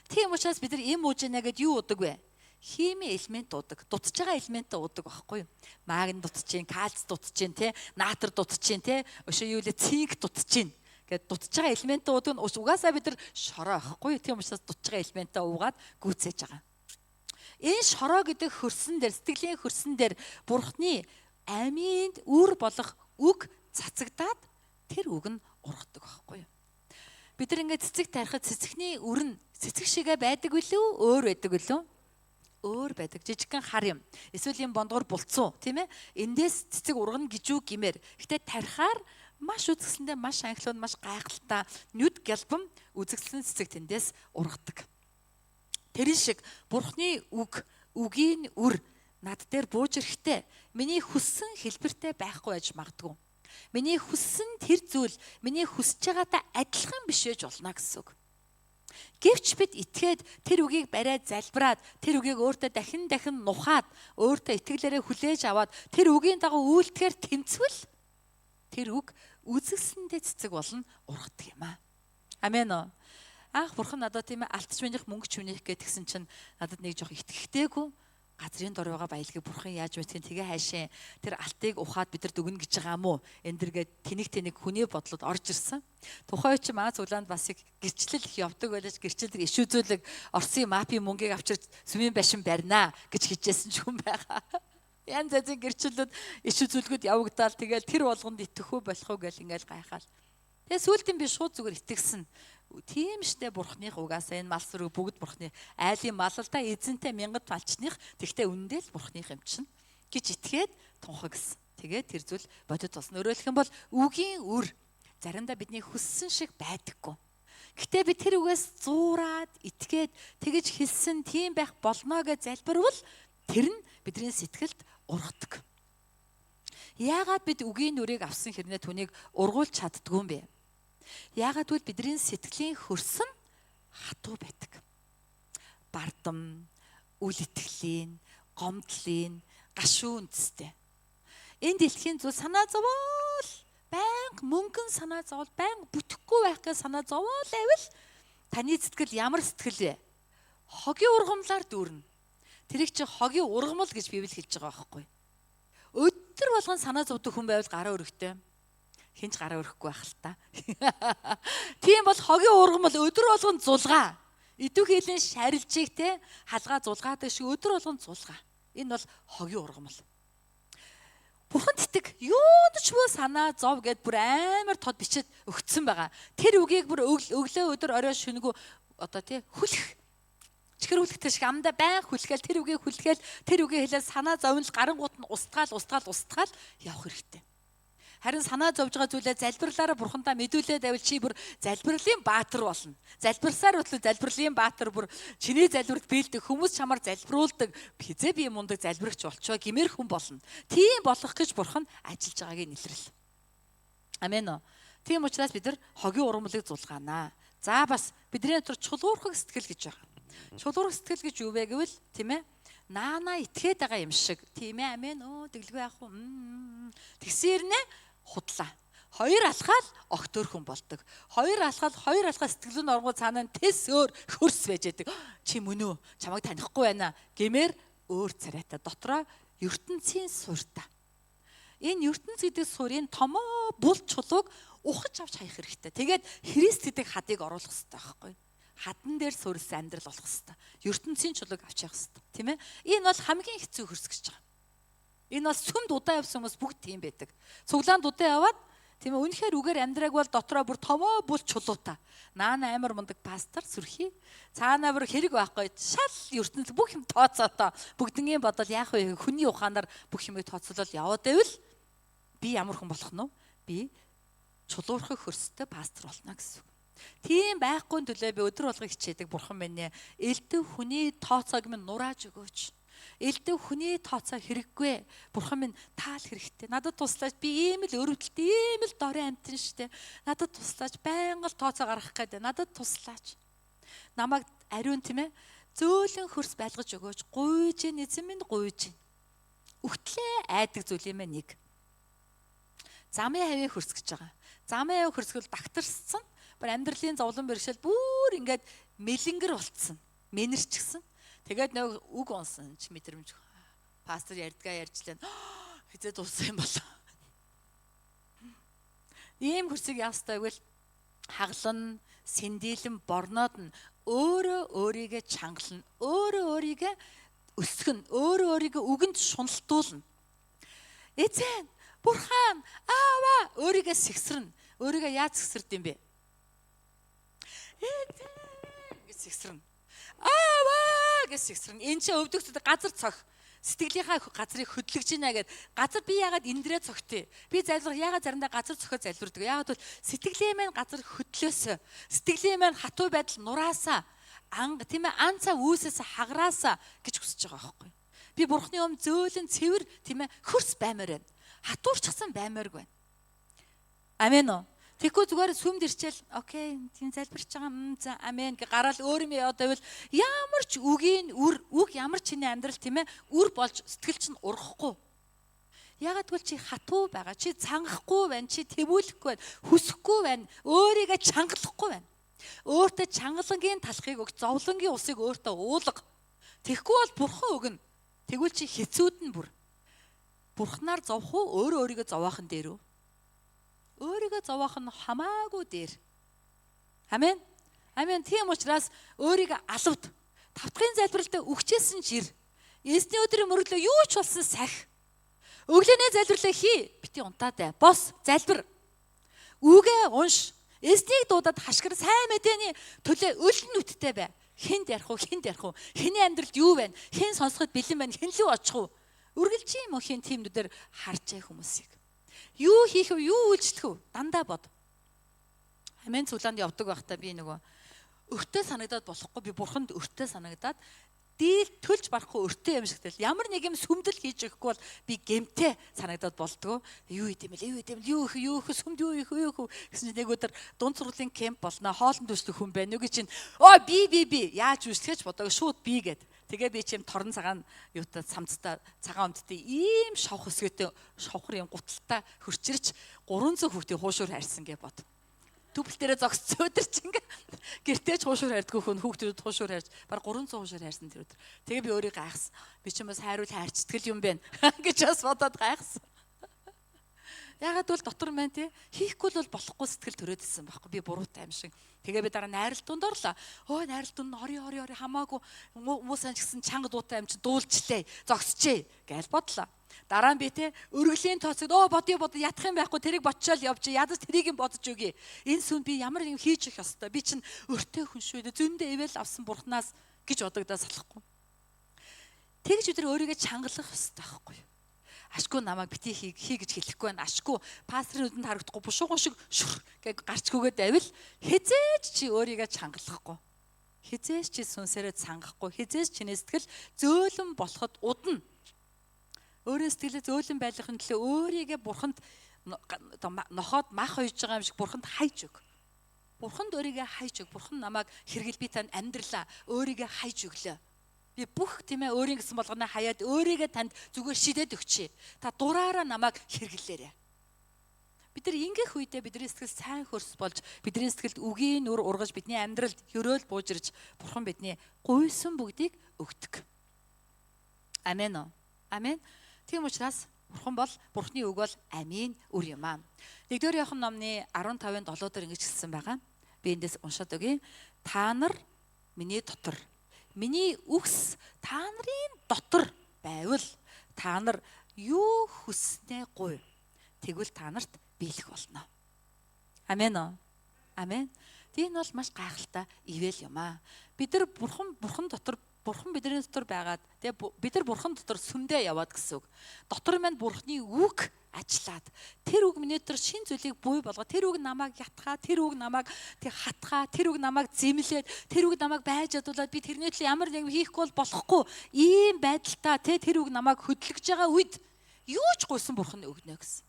Тийм учраас бид нар эм уужна гэд юу удаг вэ? Хими элемент удаг. Дутж байгаа элемент удаг байхгүй юу? Магний дутж чинь, кальц дутж чинь, наатар дутж чинь, өшөө юу лээ цинк дутж чинь. Гэт дутж байгаа элемент удаг нь угаасаа бид нар шороо байхгүй юу? Тийм учраас дутж байгаа элементээ уугаад гүйцээж байгаа. Энэ шороо гэдэг хөрсөн дээр, сэтгэлийн хөрсөн дээр Бурханы аминд үр болох үг цацагдаад тэр үг нь ургадаг байхгүй юу? Бид нар ингээд цэцэг тарихад цэцэгний үр нь цэцэг шигээ байдаг билүү? Өөр байдаг билүү? Өөр байдаг. Жижигхэн хар юм. Эсвэл юм бондгор булцуу, тийм ээ? Эндээс цэцэг ургана гэж үг гимээр. Гэтэ тарихаар маш үзэсгэлэндээ маш анхлууд, маш гайхалтай, нүд гэлбэм үзэсгэлэн цэцэг тэндээс ургадаг. тэрэн шиг Бурхны үгийн үр над дээр бууж ирэхдээ миний хүссэн хэлбэртэй байхгүй байж магадгүй. Миний хүссэн тэр зүйл миний хүсэж байгаатай адилхан биш байж болно гэсэн үг. Гэвч бид итгээд тэр үгийг бариад залбираад тэр үгийг өөртөө дахин нухаад өөртөө итгэлээрээ хүлээж аваад тэр үгийн дагуу үйлдэхээр тэмцвэл тэр үг үзэгсэндээ цэцэг болно ургадаг юм аа. Амен уу. Аах бурхан надад тийм ээ алтч минийх мөнгөч минийх гэдгсэн чинь надад нэг жоох итгэхтэйгүү. Газрын дор байгаа баялагийг бурхан яаж мэдхийн тэгээ хайшин тэр алтыг ухаад бид нар дүгнэ гэж байгаа мó энэ дэргээ тэнэг хүний бодлоод орж ирсэн. Тухайн үеч маа цуглаанд бас их гэрчлэл их явдаг байлаж гэрчлэл иш үзүүлэг Оросын мапийн мөнгийг авчирч сүмийн байшин барина гэж хичээсэн ч хүн байгаа. Янз янзын гэрчлэлүүд иш үзүүлгүүд явагдаал тэгэл тэр болгонд итгэхүү болох уу гэл ингээл гайхаал. Тэгээ сүүлдэн би шууд зүгээр итгэсэн. Тийм штэ бурхных угаасаа энэ мал сүрэг бүгд бурхны айлын мал л да эзэнтэй мянгад малчных тэгтээ үнэндээ л бурхных юм чинь гэж итгээд тунхагс. Тэгээд тэр зүйл бодит болсон. Өөрөөлөх юм бол үгийн үр заримдаа бидний хүссэн шиг байдаггүй. Гэтэ би тэр үгээс зуураад итгээд тэгэж хэлсэн тийм байх болно гэж залбирвал тэр нь бидний сэтгэлд ургадаг. Яагаад бид үгийн үрийг авсан хэрнээ түүнийг ургуулж чаддгүй юм бэ? Яагаад гэвэл бидний сэтгэлийн хөрсөн хатуу байдаг. Бардам, үл итгэлийн, гомдлын, гашуун үндэстэй. Энэ дэлхийн зүйл санаа зовоол, байнга мөнгөн санаа зовоол, байнга бүтэхгүй байх гэж санаа зовоол байвал таны сэтгэл ямар сэтгэл вэ? Хогийн ургамлаар дүүрнэ. Тэрийг чи хогийн ургамал гэж Библи хэлж байгаа байхгүй. Өдөр болгон санаа зовдөг хүн байвал гараа өргөтэй. Хинч гараа өрөхгүй байх л та. Тийм бол хогийн ургамал өдөр болгон зулгаа. Идэв хийлийн шарилжийг те халгаа зулгаадаг шиг өдөр болгон зулгаа. Энэ бол хогийн ургамал. Бурханд итэг юунд ч бүр санаа зов гэд бүр амар тод бичээд өгцсөн байгаа. Тэр үгийг бүр өглөө өдөр орой шөнөгөө одоо тий хүлэх. Чихэр хүлэхтэй шиг амдаа байн хүлэхэл тэр үгийг хүлэхэл тэр үгийг хэлээд санаа зовнол гарангууд нь устгаал явах хэрэгтэй. Харин санаа зовж байгаа зүйлээ залбирлаараа бурхандаа мэдүүлээд байвал чи бүр залбирлын баатар болно. Залбирсаар бодлоо залбирлын баатар бүр чиний залбирт биелдэг хүмүүс чамаар залбируулдаг хизээ би мундаг залбирагч болчоо гэмээр хүн болно. Тийм болох гэж бурхан ажиллаж байгаагийн илрэл. Амен уу. Тийм учраас бид нар хогийн ургамлыг зулгаанаа. За бас бидний дотор чулуурхаг сэтгэл гэж байгаа. Чулуурхаг сэтгэл гэж юу вэ гэвэл тийм ээ наана итгээд байгаа юм шиг. Тийм ээ амен оо тэглгүй яах вэ? Тэгсэрнэ худлаа. Хоёр алхаал огтөөрхөн болдог. Хоёр алхаал сэтгэлэн оргуу цаанаа тэс өөр хөрс байж яадаг. Чи мөн үү? Чамайг танихгүй байна гэмээр өөр царайтай дотроо ертөнцийн суурьтай. Энэ ертөнц гэдэг суурийн томоо бул чулууг ухаж авч хаях хэрэгтэй. Тэгээд Христ гэдэг хадыг оруулах хэрэгтэй байхгүй. Хадан дээр суурьсан амьдрал болох хэрэгтэй. ертөнцийн чулууг авч явах хэрэгтэй. Тийм ээ? Энэ бол хамгийн хэцүү хөрс гэж байгаа. Энэ бас сүмд удаа явсан хүмүүс бүгд тийм байдаг. Цуглаанд удаа яваад тийм ээ үнэхээр үгээр амьдрааг бол дотроо бүр томоо бүл чулуутай. Наана амар мундаг пастор сүрхий. Цаанаа бүр хэрэг байхгүй. Шал ертөнцийн бүх юм тооцоотоо. Бүгднгийн бодол яах вэ? Хүний ухаанаар бүх юмыг тооцоолол яваад байвал би ямар хүн болох нь вэ? Би чулуурхаг хөрстэй пастор болно гэсэн үг. Тийм байхгүй төлөө би өдөр болго хичээдэг бурхан минь элдв хүний тооцоог минь нурааж өгөөч. Элдв хүний тооцоо хэрэггүй. Бурхан минь таал хэрэгтэй. Надад туслаач би ийм л өрөвдөлт, ийм л дорын амтэн штэ. Надад туслаач байнга л тооцоо гаргах гэдэг. Надад туслаач. Намайг ариун тийм ээ зөөлөн хөрс байлгаж өгөөч. Гуйж ийн эзэн минь гуйж ийн. Өгтлээ айдаг зүйл юм нэг. Замын хавийн хөрс гэж байгаа. Замын хавийн хөрсгөл дагтарсан. Бүр амьдралын зовлон бэрхшээл бүр ингээд мэлэнгэр болцсон. Мэнэрчгсэн. Тэгээд нэг үг унсан ч мэдрэмж. Пастор ярьдгаа ярьжлаа. Хизээ дууссан юм болоо. Ийм хөрсийг яастай гэвэл хаглан, сэндийлэн, борноод нь өөрөө өөрийгөө чангална. Өөрөө өөрийгөө өсгөн, өөрөө өөрийгөө үгэнд шуналтуулна. Эзэн, бурхан, аава өөрийгөө сэгсэрнэ. Өөрийгөө яаж сэгсэрд юм бэ? Эзэн гэж сэгсэрнэ. Аава гэж сэгсэрнэ. Энд чи өвдөгчд газар цог. Сэтгэлийнхаа газрыг хөдлөж гинэ гэд газар би яагаад эндрээ цогтъё? Би залбирах яагаад заримдаа газар цохиод залбирдаг? Яагаад бол сэтгэлийн маань газар хөдлөөсөө. Сэтгэлийн маань хатуу байдал нураасаа. тийм ээ анцаа үүсээс хагараасаа гэж хүсэж байгаа байхгүй. Би бурхны өмнө зөөлөн цэвэр тийм ээ хөрс баймаар байна. Хатуурчсан баймаарг байна. Амен уу. Тэгэхгүй зүгээр сүмд ирчээл окей тийм залбирч байгаа за амен гэ гараал өөр юм яа байвал ямар ч үгийн үг ямар ч чиний амьдрал тийм ээ үр болж сэтгэл чинь урахгүй. Ягаад гэвэл чи хатуу байгаа. Чи цангахгүй байна. Чи тэвүүлэхгүй байна. Хүсэхгүй байна. Өөрийгөө чангалахгүй байна. Өөртөө чангалангийн талхыг өг зовлонгийн усыг өөртөө уулга. Тэгэхгүй бол бурхан өгнө. Тэгвэл чи хэцүүд нь бүр. Бурханаар зовх уу өөрийгөө зовоохон дээр үү? Өөрийгөө зовоох нь хамаагүй дээр. Амен. Амен. Тийм учраас өөрийгөө алавд. Тавтахын залбиралдаа үхчихсэн чир. Эзний өдрийн мөрөглөө юу ч болсон сах. Өглөөний залбирлаа хий. Бити унтаатай. Бос залбир. Үгээ унш. Эзнийг дуудаад хашгир сайн мэдээний төлөө өлн нүттэй бай. Хинд ярих уу? Хэний амьдралд юу байна? Хэн сонсоход бэлэн байна? Хэн лүү очих уу? Үргэлж юм уу хин тиймнүүдээр харж яа хүмүүсийг. Юу хийх вэ? Юу үйлчлэх вэ? Дандаа бод. Амен цуглаанд явдаг байхдаа би нөгөө өртөө санагдаад болохгүй би бурханд өртөө санагдаад дийл төлж барахгүй өртөө юм шигтэл ямар нэг юм сүмдэл хийж өгөхгүй бол би гэмтээ санагдаад болдгоо. Юу идэм бэл юу их сүмд юу их гэсэн чинь нэг өдөр дунд сургуулийн кемп болно. Хоолнд төслөх хүн байна. Нүг чинь би яаж үсгэж бодог шууд би гэд. Тэгээ би чим торон цагаан юутай самцтай цагаан өмдтэй ийм шавх өсгөөтэй шавхар юм гуталтай хөрчирч 300 хүүхдийн хуушуур хайрсан гэ бод. Түбэл дээрээ зогсч өдөр чинь гэртээ ч хуушуур хайрдаггүй хүн хүүхдүүд хуушуур хайрч баг 300 хуушуур хайрсан тэр өдөр. Тэгээ би өөрийг гайхсан. Би ч юм бас хайруул хайрцтгэл юм байна гэж бас бодоод гайхсан. Ягаад бол дотор маань тий хийхгүй л болохгүй сэтгэл төрөөд ирсэн байхгүй би буруутай юм шиг. Тэгээ би дараа найралтунд орлоо. Найралтунд ори хамаагүй муусан ч гэсэн чанга дуутай юм чи дуулжлээ. Зогсчээ гэж бодлоо. Дараа нь би тий өргөлийн тооцогд бодё ятах юм байхгүй тэрийг ботчоол явж ядаж тэрийг юм бодож өгье. Энэ сүн би ямар юм хийж их ёстой. Би чинь өртөө хүн шүү дээ. Зөндөө ивэл авсан бурхнаас гэж бодогдоо салахгүй. Тэгж өдөр өөрийгөө чангалах ёстой байхгүй. Ашгүй намайг бити хий гэж хэлэхгүй байна. Ашгүй пастрын нүдэнд харагдахгүй бушууган шиг шүр гэж гарчгүйгээд байвал хизээж чи өөрийгөө чангалахгүй. Хизээж чи сүнсээрээ цангахгүй. Хизээж чиний сэтгэл зөөлөн болоход удна. Өөрийн сэтгэлээ зөөлөн байлгахын төлөө өөрийгөө бурханд нохоод мах хойж байгаа юм шиг бурханд хайж өг. Бурханд өөрийгөө хайж өг. Бурхан намайг хэрэгэл би танд амьдралаа өөрийгөө хайж өглөө. Би бүх тийм ээ өөрийн гэсэн болгоно хаяад өөрийгөө танд зүгээр шидэд өгчээ. Та дураараа намайг хэрэглээрэй. Бид нар ингээх үедээ бидний сэтгэл сайн хөрс болж бидний сэтгэлд үгийн нүр ургаж бидний амьдралд хөрөөл буужирч бурхан бидний гуйсан бүгдийг өгдөг. Амен уу? Амен. Тийм учраас бурхан бол бурхны үг бол амийн үр юм аа. 1-р Иохан номны 15-ын 7-оор ингэж хэлсэн байгаа. Би эндээс уншаад өгье. Та нар миний дотор миний үгс та нарын дотор байвал та нар юу хүснээ гуй. Тэгвэл та нарт биелэх болно. Амен уу? Амен. Тийм бол маш гайхалтай ивэл юм аа. Бид нар бурхан дотор бурхан бидний дотор байгаад тэгээ бид нар бурхан дотор сүмдээ яваад гэсэн үг. Дотор маань бурханы үг ажиллаад тэр үг миний дотор шин зүйлийг буй болгоо. Тэр үг намайг ятгаа, тэр үг намайг хатгаа, тэр үг намайг зэмлээд, тэр үг намайг байж ядуулаад би тэрний төлөө ямар нэг хийхгүй бол болохгүй. Ийм байдалтай тэр үг намайг хөдлөж байгаа үед юу ч гуйсан бурханы өгнө гэсэн.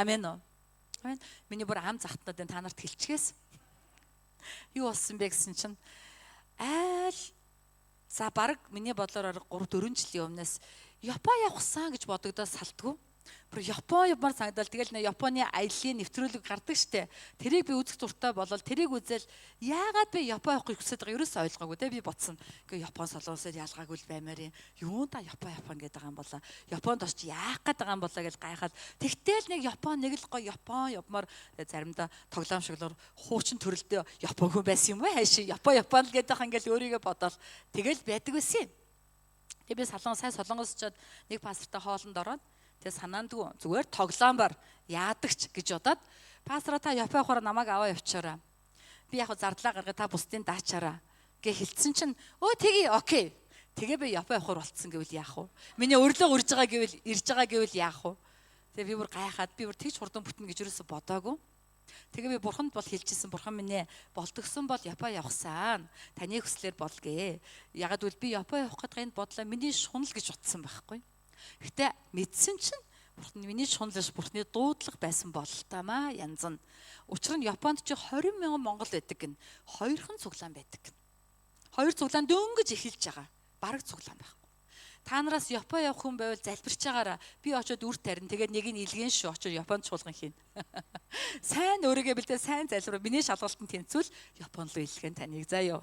Амен уу? Амен. Миний бүр ам захтнаад та нарт хэлчихээс. Юу болсон бэ гэсэн чинь за баг миний бодлоор 3-4 жилийн өмнөөс Япон явахсан гэж бодогдоод салтгүй. Бүр Япон явмаар санагдал тэгэл нэ Японы аяллаа нэвтрүүлэг гардаг штэ. Тэрийг би үзэх дуртай болол тэрийг үзэл яагаад би Япон явахыг хүсэж байгаа ерөөсөө ойлгоогүй те би бодсон. Ингээ Япон солонгосоор ялгаагүй л баймаар юм. Юунда Япон гэдэг юм болоо. Японд очиж яах гээд байгаа юм болоо гэж гайхаад тэгтэл нэг Япон нэг л гоё Япон явмаар заримдаа тоглоом шиглэр хуучин төрөлдөө Япон хүн байсан юм бэ хайш Япон л гэдэг хаа ингээл өөрийгөө бодоол тэгэл байдаг байсан юм. Тэгээ би солонгос очоод нэг пастортай хоолнд ороод тэгээ санаандгүй зүгээр тоглоомоор яадагч гэж бодоод пастора та Япон явахаар намайг аваа явчаараа. Би яг зардлаа гаргаад та бусдын даачаараа гэ хэлсэн чинь тэгээ окей. Тэгээ би Япон явахаар болцсон гэвэл яах вэ? Миний өрлөө ирж байгаа гэвэл яах вэ? Тэгээ би бүр гайхаад би бүр тэгж хурдан бүтнэ гэж юусоо бодоагүй. Тэгээ би бурханд бол хэлчихсэн, бурхан минь ээ, болдгсон бол Япон явахсан. Таны хүслээр болгоё. Ягаад гэвэл би Япон явах гэдгийг бодлоо, миний шунал гэж утсан байхгүй. Гэтэ мэдсэн чинь бурхан миний шунал биш, бурханы дуудлага байсан бололтоймаа янз нь. Учир нь Японд чи 20 мянган монгол байдаг гин. 2хан цуглаан байдаг гин. 2 цуглаан дөнгөж эхэлж байгаа. Бараг цуглаан байхгүй. Та нараас Япон явах хүн байвал залбирч байгаараа би очиод үр тарина. Тэгээд нэг нь илгэн шүү очиод Японд чуулган хийн. Сайн өөрийгөө бэлдээ сайн залбираа. Миний шалгалтанд тэнцвэл Японд руу илгэн таныг заяа.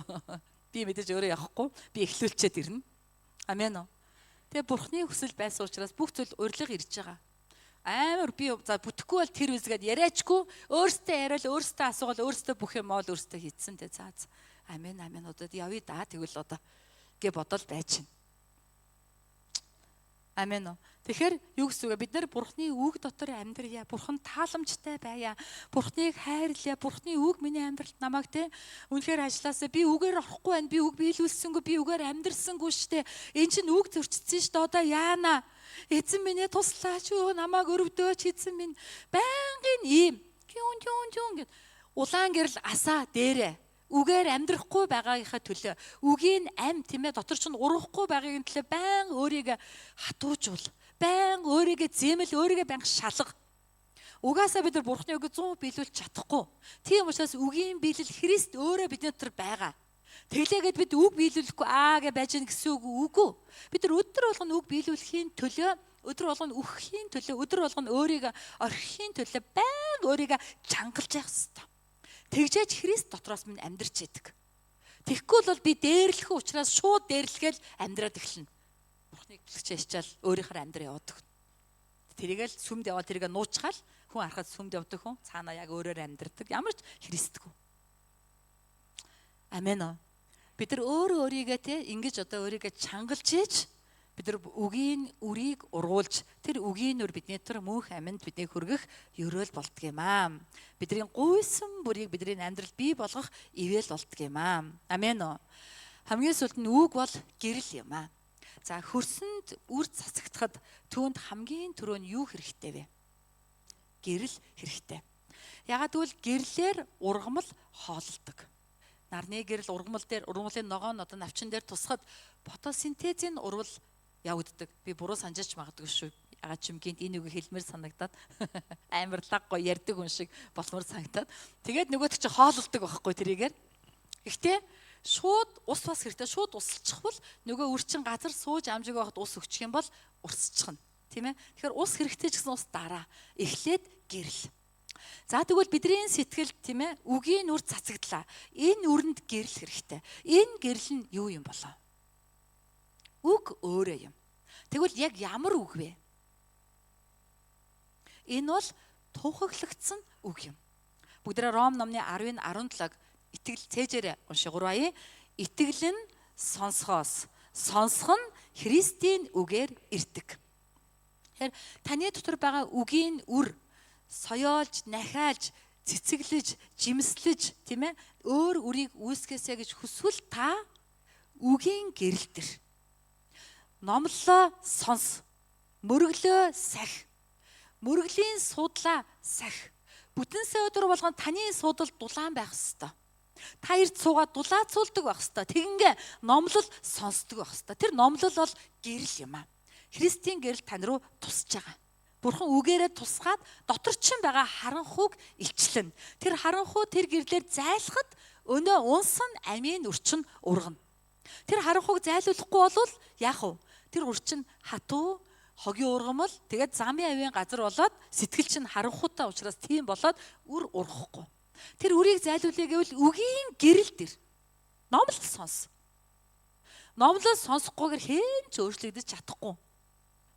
Би мэдээж өөрөө явахгүй. Би эхлүүлчихэд ирнэ. Амен уу. Тэгээд бурхны хүсэл байсан учраас бүх зүйл урилга ирж байгаа. Амар би за бүтэхгүй бол тэр үзгээд яриачгүй өөртөө яриад өөртөө асуувал өөртөө бүх юм ол өөртөө хийцэн тэ заа. Амен амен удаад явъя да тэгвэл одоо гэ бодол байж чинь. Амен уу. Тэгэхээр юу гэсэн үг вэ? Бид нар бурхны үг дотор амьдрья. Бурхан тааламжтай байя. Бурхныг хайрлая. Бурхны үг миний амьдралд намайг те үнэхээр ажилласаа би үгээр орохгүй байна. Би үг биелүүлсэнгүй. Би үгээр амьдрсангүй штэ. Энд чинь үг зөрчсөн штэ. Одоо яана? Эзэн минь туслаач юу намайг өрөвдөөч эзэн минь. Байнгын ийм гэд улаан гэрэл асаа дээрээ үгээр амьдрахгүй байгаагийнхаа төлөө үгийн ам тийм ээ дотор ч урахгүй байгаагийн төлөө байн өөрийгөө хатуужуул, байн өөрийгөө зэмэл, өөрийгөө байн шалга. Угаасаа бид нар бурхны үгийг 100% биелүүлж чадахгүй. Тийм учраас үгийн биелэл Христ өөрөө бидний дотор байгаа. Тэглээгээд бид үг биелүүлэхгүй гэ байж гэнэ гэсэн үг үгүй. Бид нар өдөр болгоно үг биелүүлэхийн төлөө, өдөр болгоно үхэхийн төлөө, өдөр болгоно өөрийгөө орхихийн төлөө байн өөрийгөө чангалж явах хэрэгтэй. Тэгжээч Христ дотроос минь амьдрч идэг. Тэгэхгүй бол би дээрлэх учраас шууд дээрлэхэл амьдраад эхэлнэ. Бурхныг бэлгчээ ичээл өөрийнхөө амьдраа явуудаг. Тэрийгэл сүмд яваад тэрийгэ нуучгаал хүн харахад сүмд явдаг хүн цаанаа яг өөрөөр амьдрдаг. Ямар ч Христгүй. Амен. Бид нар өөрийгөө те ингэж одоо өөрийгөө чангалж ийж бид нар үгийн үрийг ургуулж тэр үгийн үр бидний тэр мөнх аминд бидний хүргэх ерөөл болдг юм аа. Бидний гуйсан бүрийг бидний амьдрал бий болгох ивэл болдг юм аа. Амен уу. Хамгийн сүүлд нь үг бол гэрэл юм аа. За хөрсөнд үр цацагдахад түүнд хамгийн түрүүнд юу хэрэгтэй вэ? Гэрэл хэрэгтэй. Ягаад гэвэл гэрлэлэр ургамал хооллдог. Нарны гэрэл ургамал дээр ургамлын ногоон одоо навчин дээр тусахад фотосинтезийн урвал явагддаг. Би буруу санджиж магадгүй шүү. Ягаад ч юм гинт энэ үгийг хэлмээр санагдаад амар лаггүй ярьдаг хүн шиг болмоор санагдаад. Тэгээд нөгөөт чи хооллдог байхгүй тэрийгээр. Гэхдээ шууд ус бас хэрэгтэй. Шууд усалчихвал нөгөө үрчин газар сууж амжиг байхад ус өгчих юм бол урсчихна. Тийм ээ. Тэгэхээр ус хэрэгтэй ч гэсэн ус дараа. Эхлээд гэрэл. За тэгвэл бидний сэтгэл тийм ээ үгийн үр цацагдлаа. Энэ үрэнд гэрэл хэрэгтэй. Энэ гэрэл нь юу юм болоо? Үг өөрөө юм. Тэгвэл яг ямар үг вэ? Энэ бол тухаглагдсан үг юм. Бүгдээ Ром номны 10:17-г итгэл цээжээр уншигурваа. Итгэл нь сонсохоос, сонсох нь Христийн үгээр ирдэг. Тэгэхээр таны дотор байгаа үгийн үр соёолж, нахиалж, цэцэглэж, жимслэж, тийм ээ, өөр үрийг үүсгэсэ гэж хүсвэл та үгийн гэрэл дээр номлоо сонс, мөрөглөө сах, мөрөглийн судлаа сах. Бүтэн сая өдөр болгон таны судал дулаан байх ёстой. Та эрт суугаад дулаацуулдаг байх ёстой. Тэгингээ номлол сонсдог байх ёстой. Тэр номлол бол гэрэл юм аа. Христийн гэрэл тань руу тусч байгаа. Бурхан үгээрээ тусгаад дотор чинь байгаа харанхуйг илчлэн. Тэр харанхуй тэр гэрлээр зайлахад өнөө унсан амийн өрчин ургана. Тэр харанхуйг зайлуулахгүй болвол яах вэ? Тэр өрчин хатуу, хогийн ургамал, тэгээд замын авийн газар болоод сэтгэл чинь харанхуйтай учраас тийм болоод үр ургахгүй. Тэр үрийг зайлуулъя гэвэл үгийн гэрэл дээр номлол сонс. Номлол сонсохгүйгээр хэн ч өөрчлөгдөж чадахгүй.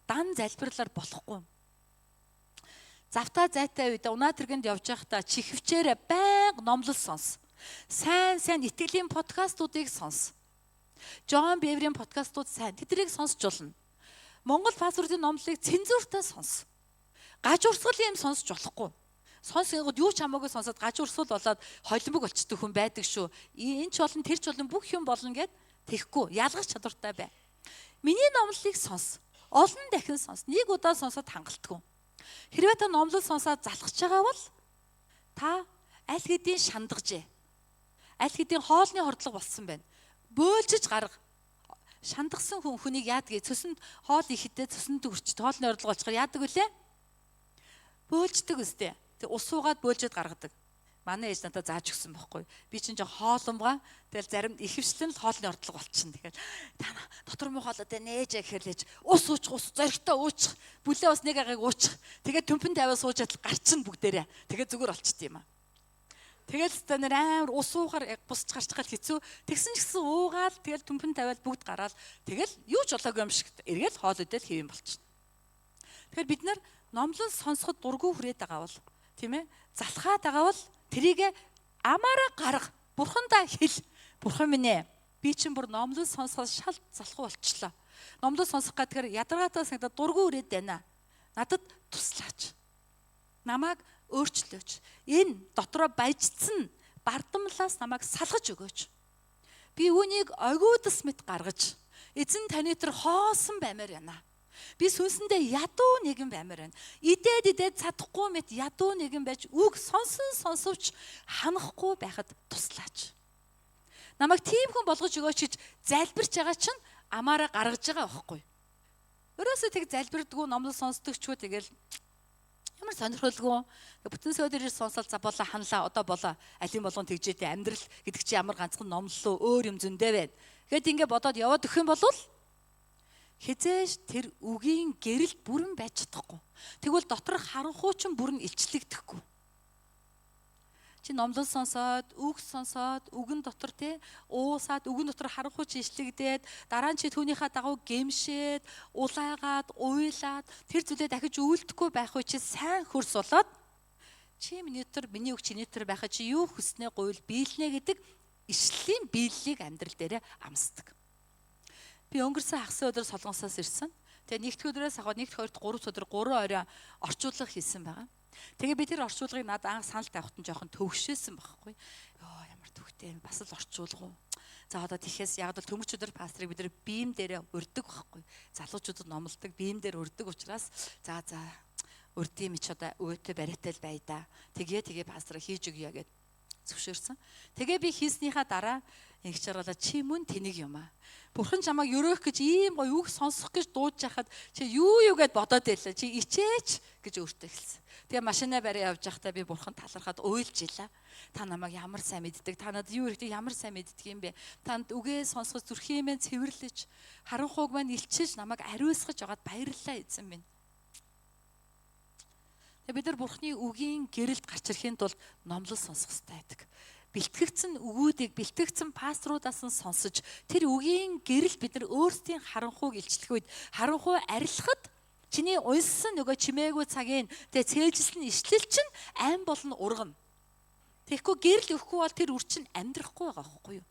Дан залбирлаар болохгүй. Завтаа зайтай үед унаа тэргэнд явж байхдаа чихвчээр байнга номлол сонс. Сайн итгэлийн подкастуудыг сонс. Джон Беврийн подкастууд сайн. Тэднийг сонсч болно. Монгол пасторын номлолыг цензуртай сонс. Гаж урсгал юм сонсч болохгүй. Сонсгоод юу ч хамаагүй сонсоод гаж урсгал болоод холимог болчдөг хүн байдаг шүү. Энэ ч болон тэр ч болон бүх юм болно гэд тэхгүй. Ялгах чадвартай бай. Миний номлолыг сонс. Олон дахин сонс. Нэг удаа сонсоод хангалтгүй. Хэрвээ та номлол сонсоод залхаж байгаа бол та аль хэдийн шандгажээ. Аль хэдийн хоолны хордлого болсон байна. Бөөлжиж гарга. Шандгсан хүнийг яадаг? Цөсөнд хоол ихэдээ цөсөнд өрчт хоолны хордлого болчихоор яадаг вүлээ? Бөөлждөг үстэй. Тэг ус суугаад бөөлжөд гаргадаг. Манай ээж надад зааж өгсөн байхгүй. Би чинь жоо хооломгаа. Тэгэл заримд ихэвчлэн л хоолны хордлого болчихно. Тэгэхээр та дотор муу хоолой дээр нээж гэхээр лээж ус уучих, ус зоригтой уучих, бүлээ ус нэг агаыг уучих. Тэгээд төмпөн тавиа сууж чадал гарчин бүгдээрээ. Тэгээд зүгээр болчт юм аа. Тэгэл станаар амар ус уугаар бусч гарч гал хэцүү. Тэгсэн ч гэсэн уугаал тэгэл төмпөн тавиал бүгд гараал. Тэгэл юу ч болоогүй юм шиг эргээл хоол идэл хэвэн болчихно. Тэгэхээр бид нар номлон сонсоход дургүй хүрээд байгаа бол тийм ээ залхаад байгаа бол тэрийг амаараа гарга. Бурхандаа хэл. Бурхан минь ээ би чинь бүр номлон сонсоход шал залхуу болчлоо. Номлон сонсох гэдгээр ядаргаатай санагдаад дургүй хүрээд байна. Надад туслаач. Намайг өөрчлөөч. Энэ дотроо баяжцсан бардамлаас намайг салгаж өгөөч. Би үүнийг огиудас мэт гаргаж эзэн таны тэр хоосон баймаар байна. Би сүнсэндээ ядуу нэгэн баймаар байна. Идээд чадахгүй мэт ядуу нэгэн байж үг сонсовч ханахгүй байхад туслаач. Намайг тийм хүн болгож өгөөч гэж залбирч байгаа чинь амаараа гаргаж байгаа байхгүй. Өрөөсөө тэг залбирдгүү номлол сонсдог ч үү тэгэл ямар сонирхолгүй бүтэн сөдөрөөр сонсол за болоо ханлаа одоо болоо алин болгон тэгжээтэй амьдрал гэдэг чи ямар ганцхан номлолоо өөр юм зөндөө байна. Тэгэд ингэ бодоод яваад өгөх юм бол хизээш тэр үгийн гэрэлт бүрэн байж чадахгүй. Тэгвэл дотор харанхуй ч бүрэн илчлэгдэхгүй. Чи номлол сонсоод, үг сонсоод, үгэн дотор те уусаад, үгэн дотор харанхуй чи илчлэгдээд, дараа нь чи түүнийхээ дагуу гэмшээд, улайгаад, уйлаад тэр зүйлээ дахиж үйлдэхгүй байх үе чи сайн хөрс болоод чи миний үг чиний дотор байхад чи юу хүснээ гуйл биелнэ гэдэг ишлийн биеллийг амьдрал дээрээ амсдаг. Би өнгөрсөн хагас өдөр Солонгосоос ирсэн. Тэгээ нэгд өдрөөс хаваад нэгд хоёрт 3 өдөр 3 орой орчуулга хийсэн байгаа. Тэгээ би тэр орчуулгыг надад анх санал тавихтан жоохон төвшөөсөн байхгүй. Йоо ямар төвхтэй бас л орчуулга уу. За одоо тийхээс яг л төмөрч өдөр пастрыг бид нэр бием дээрээ урьдаг байхгүй. Залуучуудад номлодог бием дээр урьдаг учраас за урдийн мич одоо өөтө бариатай л бай да. Тэгээ пастрыг хийж өгье гэд зөвшөөрсөн. Тэгээ би хийснийхаа дараа ингэж харгалаа чи мөн тэнийг юм аа. Бурхан чамайг өрөөх гэж ийм гоё үг сонсох гэж дуудаж хахад чи юу гэд бодоод байлаа. Чи ичээч гэж өөртөө хэлсэн. Тэгээ машинаа бариа явж байхдаа би бурхан талархаад уйлж илаа. Та намайг ямар сайн мэддэг. Та надад юу хэрэгтэй ямар сайн мэддэг юм бэ? Танд үгээ сонсгож зүрхийн мэн цэвэрлэж харанхууг маань илчиж намайг ариусгаж байгаад баярлалаа эзэн минь. Тэгээ бид нар бурханы үгийн гэрэлд гарч ирэхийн тулд номлол сонсох хэрэгтэй байдаг. Бэлтгэгдсэн үгүүдийг бэлтгэгдсэн пасторудаас нь сонсож тэр үгийн гэрэл бид нар өөрсдийн харанхууг илчлэх үед харанхуй арилахад чиний унссан нөгөө чимээгүй цагийн тэгээ цээжилсэн ишлэл чинь айн болон ургана. Тэгэхгүй гэрэл өгөхгүй бол тэр үр чинь амьдрахгүй байгаа байхгүй юу?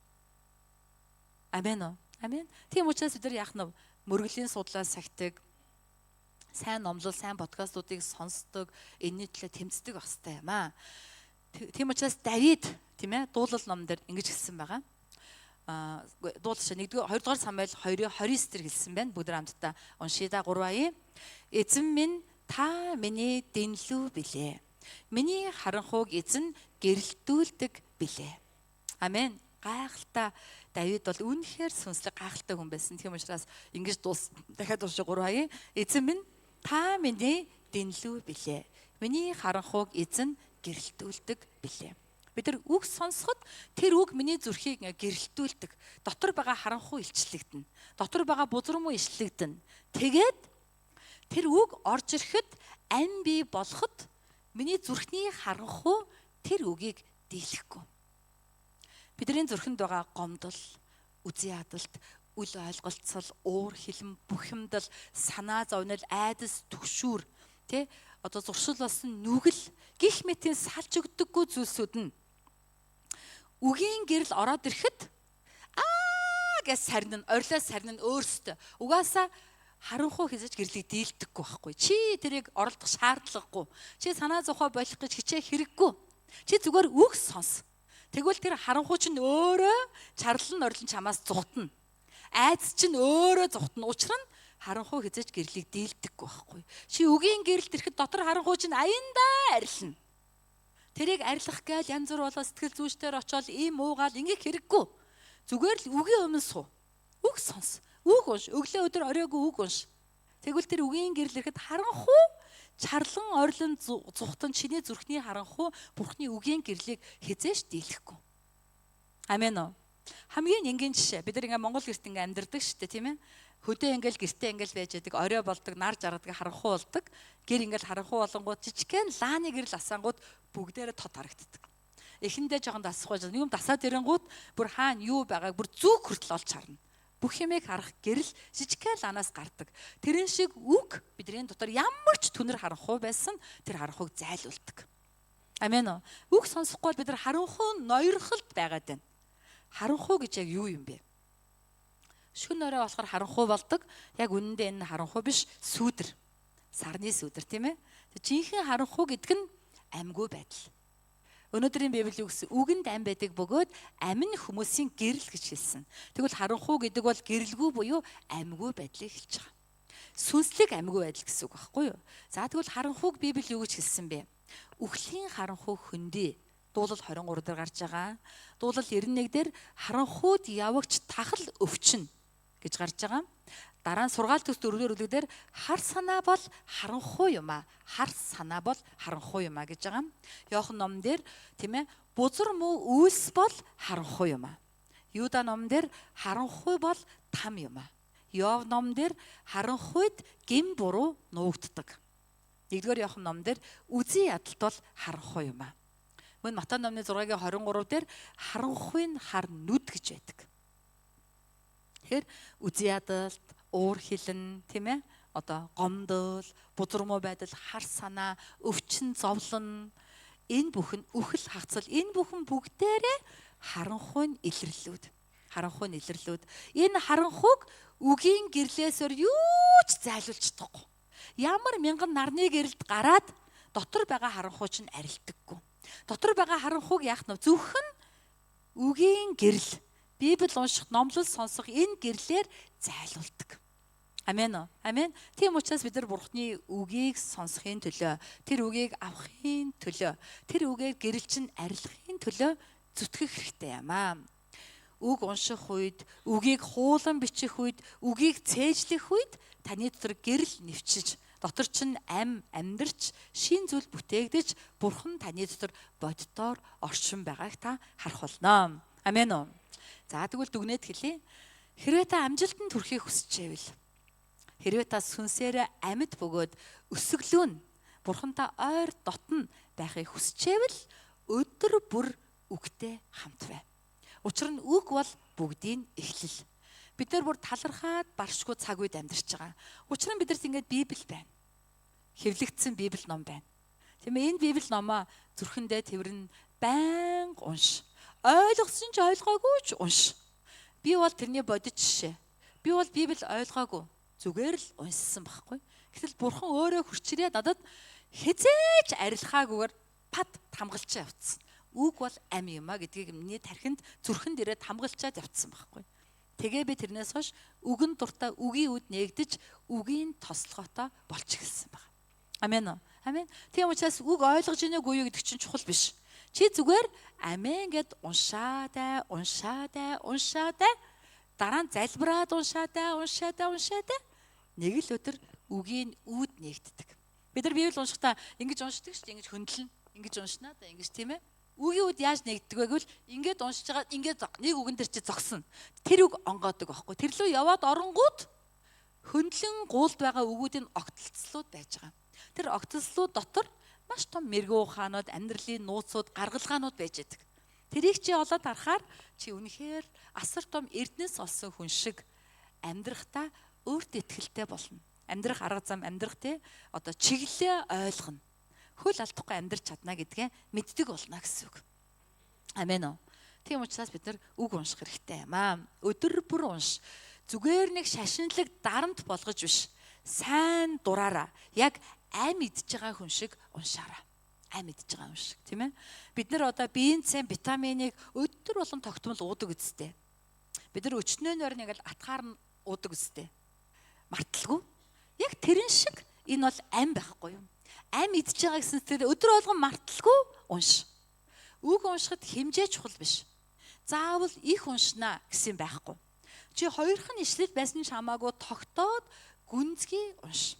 Амен уу? Амен. Тийм учраас бид нар яах нь мөргөлийн судлаа сахидаг сайн номлол, сайн подкастуудыг сонсдог, энэний төлөө тэмцдэг байх хэрэгтэй юм аа. Тийм учраас Давид тийм ээ дуулал ном дээр ингэж хэлсэн байгаа. Дуулалч 2-р Самуэль 2:29 дээр хэлсэн байна. Бүгд хамтдаа уншия да 3 Эзэн минь та миний дэнлүү билээ. Миний харанхууг эзэн гэрэлтүүлдэг билээ. Амен. Гайхалтай Давид бол үнэхээр сүнслэг гайхалтай хүн байсан. Тийм учраас ингэж дахиад уншия 3 Эзэн минь та миний дэнлүү билээ. Миний харанхууг эзэн гэрэлтүүлдэг билээ. Бид нар үг сонсоход тэр үг миний зүрхийг гэрэлтүүлдэг. Дотор байгаа харанхуй илчлэгдэнэ. Дотор байгаа бузар муу илчлэгдэнэ. Тэгээд тэр үг орж ирэхэд ам бий болоход миний зүрхний харанхуй тэр үгийг дийлэхгүй. Бидний зүрхэнд байгаа гомдол, үзий ядалт, үл ойлголцол, уур хилэн, бухимдал, санаа зовнил, айдас, түгшүүр, тэ одоо зуршил болсон нүгэл гих мэтийн салж өгдөггүй зүйлсүүд нь үгийн гэрэл ороод ирэхэд гэж сарнин, орилоо сарнин өөрсдөө угаасаа харанхуй хийж гэрлийг дийлдэггүй байхгүй. Чи тэрийг оролдох шаардлагагүй. Чи санаа зовхоо болох гэж хичээх хэрэггүй. Чи зүгээр үг сонс. Тэгвэл тэр харанхуй чинь өөрөө чарлан орилон чамаас зугтана. Айдас чинь өөрөө зугтана. Учир нь харанхуй хизээж гэрлийг дийлдэггүй байхгүй. Чи үгийн гэрэлд ирэхэд дотор харанхуй чинь аяндаа арилна. Тэрийг арилгах гээл янз бүр болоо сэтгэл зүйчдэр очоод ийм уугаал ингээ хэрэггүй. Зүгээр л үгийн өмнө суу. Үг сонс. Үг унш. Өглөө өдөр оройгүй үг унш. Тэгвэл тэр үгийн гэрэл ирэхэд харанхуй чарлан орлон зүхтан чиний зүрхний харанхуй Бурхны үгийн гэрлийг хизээш дийлэхгүй. Амен уу. Хамгийн энгийн жишээ. Бид нар ингээ Монгол гэрт ингээ амьдардаг шүү дээ, тийм ээ. Хөдөө ингээл гэртээ ингээл байж байдаг, орой болдог, нар жаргадаг, харанхуй болдог. Гэр ингээл харанхуй болонгууд жижигхэн лааны гэрэл асаангууд бүгдээрээ тод харагддаг. Эхэндээ жоохон дасахгүй жаа. Юм дасаад ирэнгууд бүр хаана юу байгааг бүр зүг хүртэл олж харна. Бүх юмыг харах гэрэл жижигхэн лаанаас гардаг. Тэрэн шиг үг бидний дотор ямар ч түнэр харанхуй байсан тэр харанхуйг зайлуулдаг. Амен уу. Үг сонсохгүй бид нар харанхуй ноёрхолд байгаад байна. Харанхуй гэж яг юу юм бэ? Шүн орой болохоор харанхуй болдог. Яг үнэндээ энэ харанхуй биш, сүүдэр. Сарны сүүдэр, тийм ээ. Жинхэнэ харанхуй гэдэг нь амьгүй байдал. Өнөөдрийн Библи юу гэсэн? Үгэнд ам байдаг бөгөөд ам нь хүмүүсийн гэрэл гэж хэлсэн. Тэгвэл харанхуй гэдэг бол гэрэлгүй буюу амьгүй байдлыг хэлж байгаа. Сүнслэг амьгүй байдал гэсэн үг байхгүй юу? За тэгвэл харанхуйг Библи юу гэж хэлсэн бэ? Үхлийн харанхуй хөндий. Дуулал 23 дээр гарч байгаа. Дуулал 91 дээр харанхуйд явагч тахал өвчин гэж гарч байгаа. Дараа нь сургаалт төс 4-р бүлэг дээр хар санаа бол харанхуй юм аа. Хар санаа бол харанхуй юм аа гэж байгаа. Иохан номон дээр тийм ээ бузар муу үйлс бол харанхуй юм аа. Юда номон дээр харанхуй бол там юм аа. Йов номон дээр харанхуйд гин буруу нуугддаг. 1-р Иохан номон дээр үзий ядалт бол харанхуй юм аа. Мөн Матай номны 6-гийн 23 дээр харанхуйн хар нүд гэж байдаг. Тэгэхээр үзий ядалт, уур хилэн, тийм ээ? Одоо гомдол, бузар муу байдал, хар санаа, өвчин зовлон, энэ бүхэн үхэл хагцал, энэ бүхэн бүгдээрээ харанхуйн илэрлүүд. Харанхуйн илэрлүүд. Энэ харанхуйг үгийн гэрлээсээр юу ч зайлуулж чадахгүй. Ямар мянган нарны гэрэлд гараад дотор байгаа харанхуй чинь арилдаггүй. Дотор байгаа харанхуйг яах нь зөвхөн үгийн гэрэл, Библи унших, номлол сонсох энэ гэрлээр зайлуулдаг. Амен уу? Амен. Тийм учраас бид нар Бурхны үгийг сонсохын төлөө, тэр үгийг авахын төлөө, тэр үгээр гэрэлчин арилгахын төлөө зүтгэх хэрэгтэй юм аа. Үг унших үед, үгийг хуулан бичих үед, үгийг цээжлэх үед таны дотор гэрэл нэвчиж, дотор чинь амьдарч, шин зүйл бүтээгдэж, Бурхан таны дотор боддоор оршин байгааг та харах болно. Амен уу? За тэгвэл дүгнээд хэлье. Хэрвээ та амжилтанд хүрэхийг хүсчихвэл, хэрвээ та сүнсээрээ амьд бөгөөд өсөглөө нь Бурхантай ойр дотн байхыг хүсчихвэл өдөр бүр үгтэй хамт бай. Учир нь үг бол бүгдийн эхлэл. Бид нар бүр талархаад баршгүй цаг үед амьдарч байгаа. Учир нь бидэрт ингээд Библи байна. Хэвлэгдсэн Библи ном байна. Тийм ээ, энэ Библи номоо зүрхэндээ тэрвэрн байнга унш. Ойлгосон ч ойлгоогүй ч унш. Би бол тэрний бодит жишээ. Би бол Библи ойлгоогүй. Зүгээр л уншсан байхгүй. Гэтэл Бурхан өөрөө хурцрээ надад хизээж арилхаагүйгээр пад хамгалчаа явцсан. Үг бол ам юм а гэдгийг миний тархинд зүрхэнд ирээд хамгалчаад явцсан байхгүй. Тэгээ би тэрнээс хойш үгэн дуртай үгийн үд нээгдэж үгийн тослоготой болж эхэлсэн байна. Амен уу? Амен. Тийм учраас үг ойлгож ийнэгүй юу гэдэг чинь чухал биш. Чи зүгээр амен гэд уншаатай. Дараа нь залбираад уншаатай. Нэг л өдөр үгийн үд нээгддэг. Бид нар Библи уншихдаа ингэж уншдаг шүү дээ, ингэж хөндлөн, ингэж уншнаа да, ингэж тийм ээ. Үгийн үд яаж нээгддэг вэ гэвэл ингэж уншиж байгаа ингэж нэг үгэн дээр чи зогсно. Тэр үг онгоодог байхгүй. Тэр лөө яваад оронгууд хөндлөн гуулд байгаа үгүүдийн огтлцлууд байж байгаа. Тэр огтлцлууд дотор маш том мэрэгүү ухаанууд, амьдралын нууцуд, гаргалгаанууд байж байдаг. Тэрийг чи олоод харахаар чи үнэхээр асар том эрдэнэс олсон хүн шиг амьдрахтаа өөртөө итгэлтэй болно. Амьдрах арга зам, амьдрах те одоо чиглэлээ ойлгоно. Хөл алдахгүй амьдрч чадна гэдгээ мэддэг болно гэсэн үг. Амен уу. Тийм учраас бид нар үг унших хэрэгтэй юм аа. Өдөр бүр унш. Зүгээр нэг шашинлаг дарамт болгож биш. Сайн дураараа яг ам идж байгаа хүн шиг уншаарай. Ам идж байгаа хүн шиг, тийм ээ? Бид нар одоо биеийн цэм витаминыг өдөр болгон тогтмол уудаг үстэй. Бид нар өчнөө нойр нэг л атгаар нь уудаг үстэй. Марталгүй. Яг тэрэн шиг энэ бол ам байхгүй юу? Ам идж байгаа гэсэн тэр өдөр болгон марталгүй унш. Үг уншихад хэмжээ чухал биш. Заавал их уншнаа гэсэн байхгүй. Чи хоёрхан ишлэл байсан ч хамаагүй тогтоод гүнзгий унш.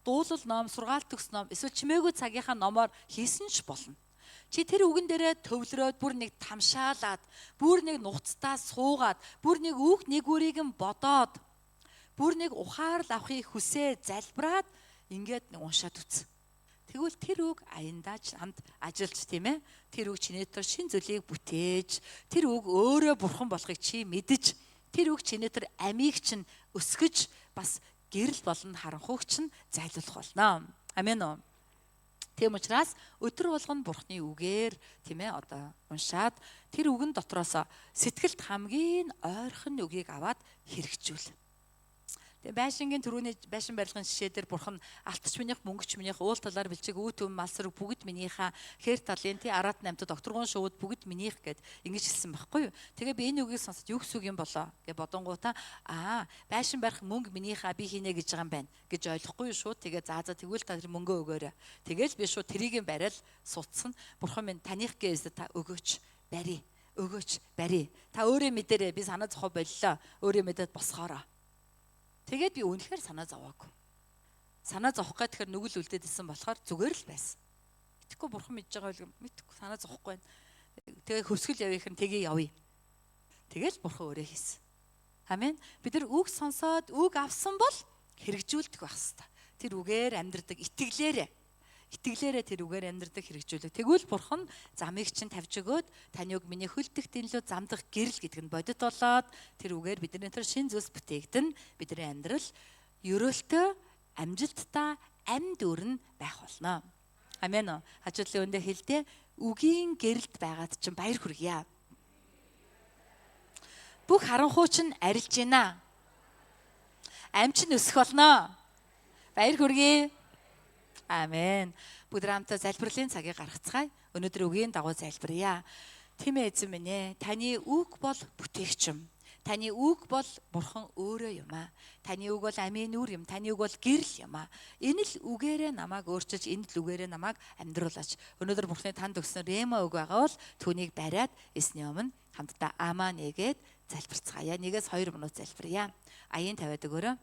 Дуулал ном, сургаалт төгс ном, эсвэл чимээгүй цагийнхаа номоор хийсэн ч болно. Чи тэр үгэн дээрээ төвлөрөөд бүр нэг тамшаалаад, бүр нэг нуцтаа суугаад, бүр нэг үг нэгүрийг нь бодоод, бүр нэг ухаарл авахыг хүсээ залбираад ингээд уншаад үз. Тэгвэл тэр үг аяндаач хамт ажиллаж тийм ээ. Тэр үг чиний дотор шин зүйлийг бүтээж, тэр үг өөрөө бурхан болохыг чи мэдэж, тэр үг чиний дотор амийг чинь өсгөж бас гэрэл болон харанхуйг чинь зайлуулах болно. Амен уу. Тийм учраас өдөр болгон бурхны үгээр тийм ээ одоо уншаад тэр үгэн дотроос сэтгэлд хамгийн ойрхон үгийг аваад хэрэгжүүл. Тэгээ байшингийн түрүүний байшин барилгын жишээ дээр бурхан алтч минийх, мөнгөч минийх, уул талаар бэлчиг, үүд төм, мал сэрэг бүгд минийхээ, хэр талын тий араат намтад докторгон шууд бүгд минийх гэд ингэж хэлсэн байхгүй юу. Тэгээ би энэ үгийг сонсоод юу гэсэн үг юм болоо гэж бодонгуудаа байшин барих мөнгө минийхээ би хийнэ гэж байгаа юм байна гэж ойлгохгүй юу шууд. Тэгээ заа тэгвэл та тэр мөнгөө өгөөрэй. Тэгээл би шууд тэрийг бариад суцсан. Бурхан минь таних гээс та өгөөч барий. Өгөөч барий. Та өөрөө мэдэрээ би санаа зовхоо боллоо. Өөрөө мэдээд босгоороо. Тэгээд би үнэхээр санаа зовоогүй. Санаа зовох гэхээр нүгэл үлдээд исэн болохоор зүгээр л байсан. Итгэхгүй бурхан мэдж байгаа бол мэдхгүй санаа зовохгүй байна. Тэгээ хөсгөл явих нь тгий явъя. Тэгэл бурхан өөрөө хийсэн. Амен. Бид нар үг сонсоод үг авсан бол хэрэгжүүлдэг байх хэвээр. Тэр үгээр амьдрдаг итгэлээрээ тэр үгээр амьдрдаг хэрэгжүүлдэг. Тэгвэл бурхан замыг чинь тавьж өгөөд таны үг миний хөлдөх дэнлүү замдах гэрэл гэдэг нь бодит болоод тэр үгээр бидний тэр шин зүйлс бүтээгдэн бидний амьдрал ерөөлтөө амжилттай амьд өрн байх болно. Амен. Хажуудлын өндөө хэлдэ үгийн гэрэлд байгаад чинь баяр хүргье. Бүх харанхуй чинь арилж байна. Амч нь өсөх болно. Баяр хүргье. Амен. Бүгд хамтдаа залбирлын цагийг гаргацгаая. Өнөөдөр үгийн дагуу залбирая. Тийм ээ эзэн минь ээ, таны үг бол бүтээгчм. Таны үг бол бурхан өөрөө юм аа. Таны үг бол амийн нүр юм. Таны үг бол гэрэл юм аа. Энэ л үгээрээ намайг өөрчилж, энэ л үгээрээ намайг амьдруулаач. Өнөөдөр бурханы танд өгсөн рема үг байгаа бол түүнийг бариад эсний өмнө хамтдаа амаа нэгээд залбирцгаая. 1-2 минут залбирая. Аян тавиад өгөөрэй.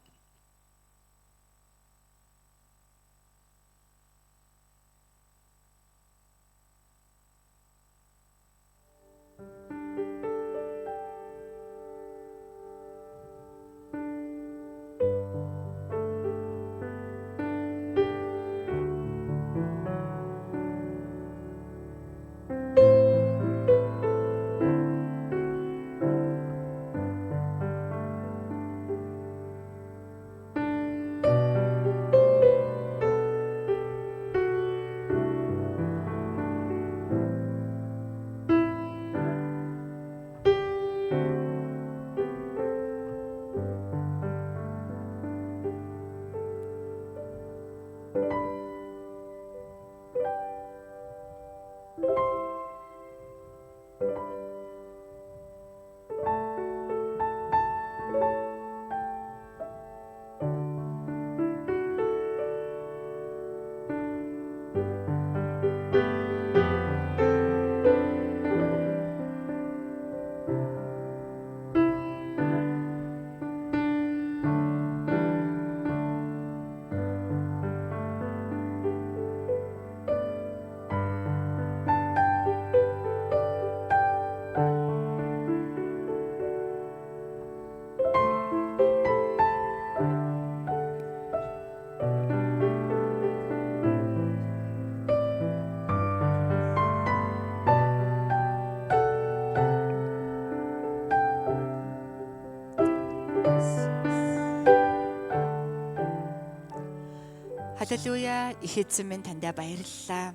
Халелуя, их эзэн минь тандаа баярлалаа.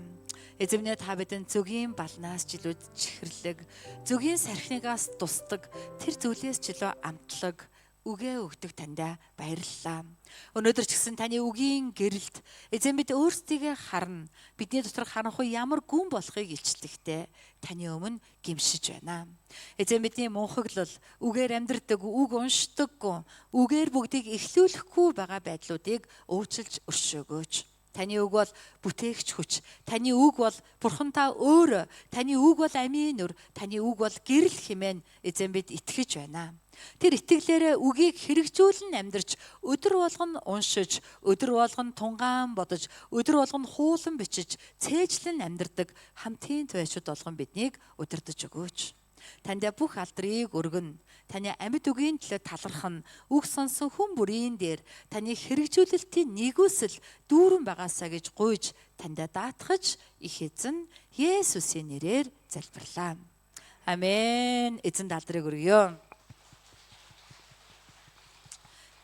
Эзэн минь та бидэнд зөвгийн балнаас жилүүд чихэрлэг, зөвгийн сархинаас тусдаг, тэр зүйлээс жилөө амтлаг үгээ өгдөг тандаа баярлалаа. Өнөөдөр ч гэсэн таны үгийн гэрэлд эзэн бид өөрсдийгөө харна. Бидний дотор харанхуй ямар гүн болохыг илчлэхдээ таны өмнө гимшиж байна. Эзэн бидний мунхаглал, үгээр амьдрдаг, үг уншдаггүй, үгээр бүгдийг эхлүүлэхгүй байгаа байдлуудыг уучлж өршөөгөөч. Таны үг бол бүтээгч хүч. Таны үг бол Бурхантаа өөрөө. Таны үг бол амийн нүр. Таны үг бол гэрэл хэмээн эзэн бид итгэж байна. Тэр итгэлээрээ үгийг хэрэгжүүлэн амьдарч, өдөр болгон уншиж, өдөр болгон тунгаан бодож, өдөр болгон хуулан бичиж, цээжлэн амьдардаг хамтын туяачуд болгон биднийг удирдах өгөөч. Танд бүх алдрыг өргөн, таны амьд үгийн төлөө талархан, үг сонсон хүн бүрийн дээр таны хэрэгжүүлэлтийн нэгүсэл дүүрэн байгаасаа гэж гуйж, танд даатгаж их эзэн Есүсийн нэрээр залбирлаа. Амен. Эзэн алдрыг өргөё.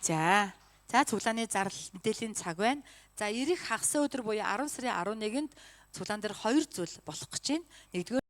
За цуглааны зарлал мэдээллийн цаг байна. За ирэх хагас өдөр буюу 10 сарын 11-нд цуглаан дээр 2 зүйл болох гэж байна. Нэгдүгээр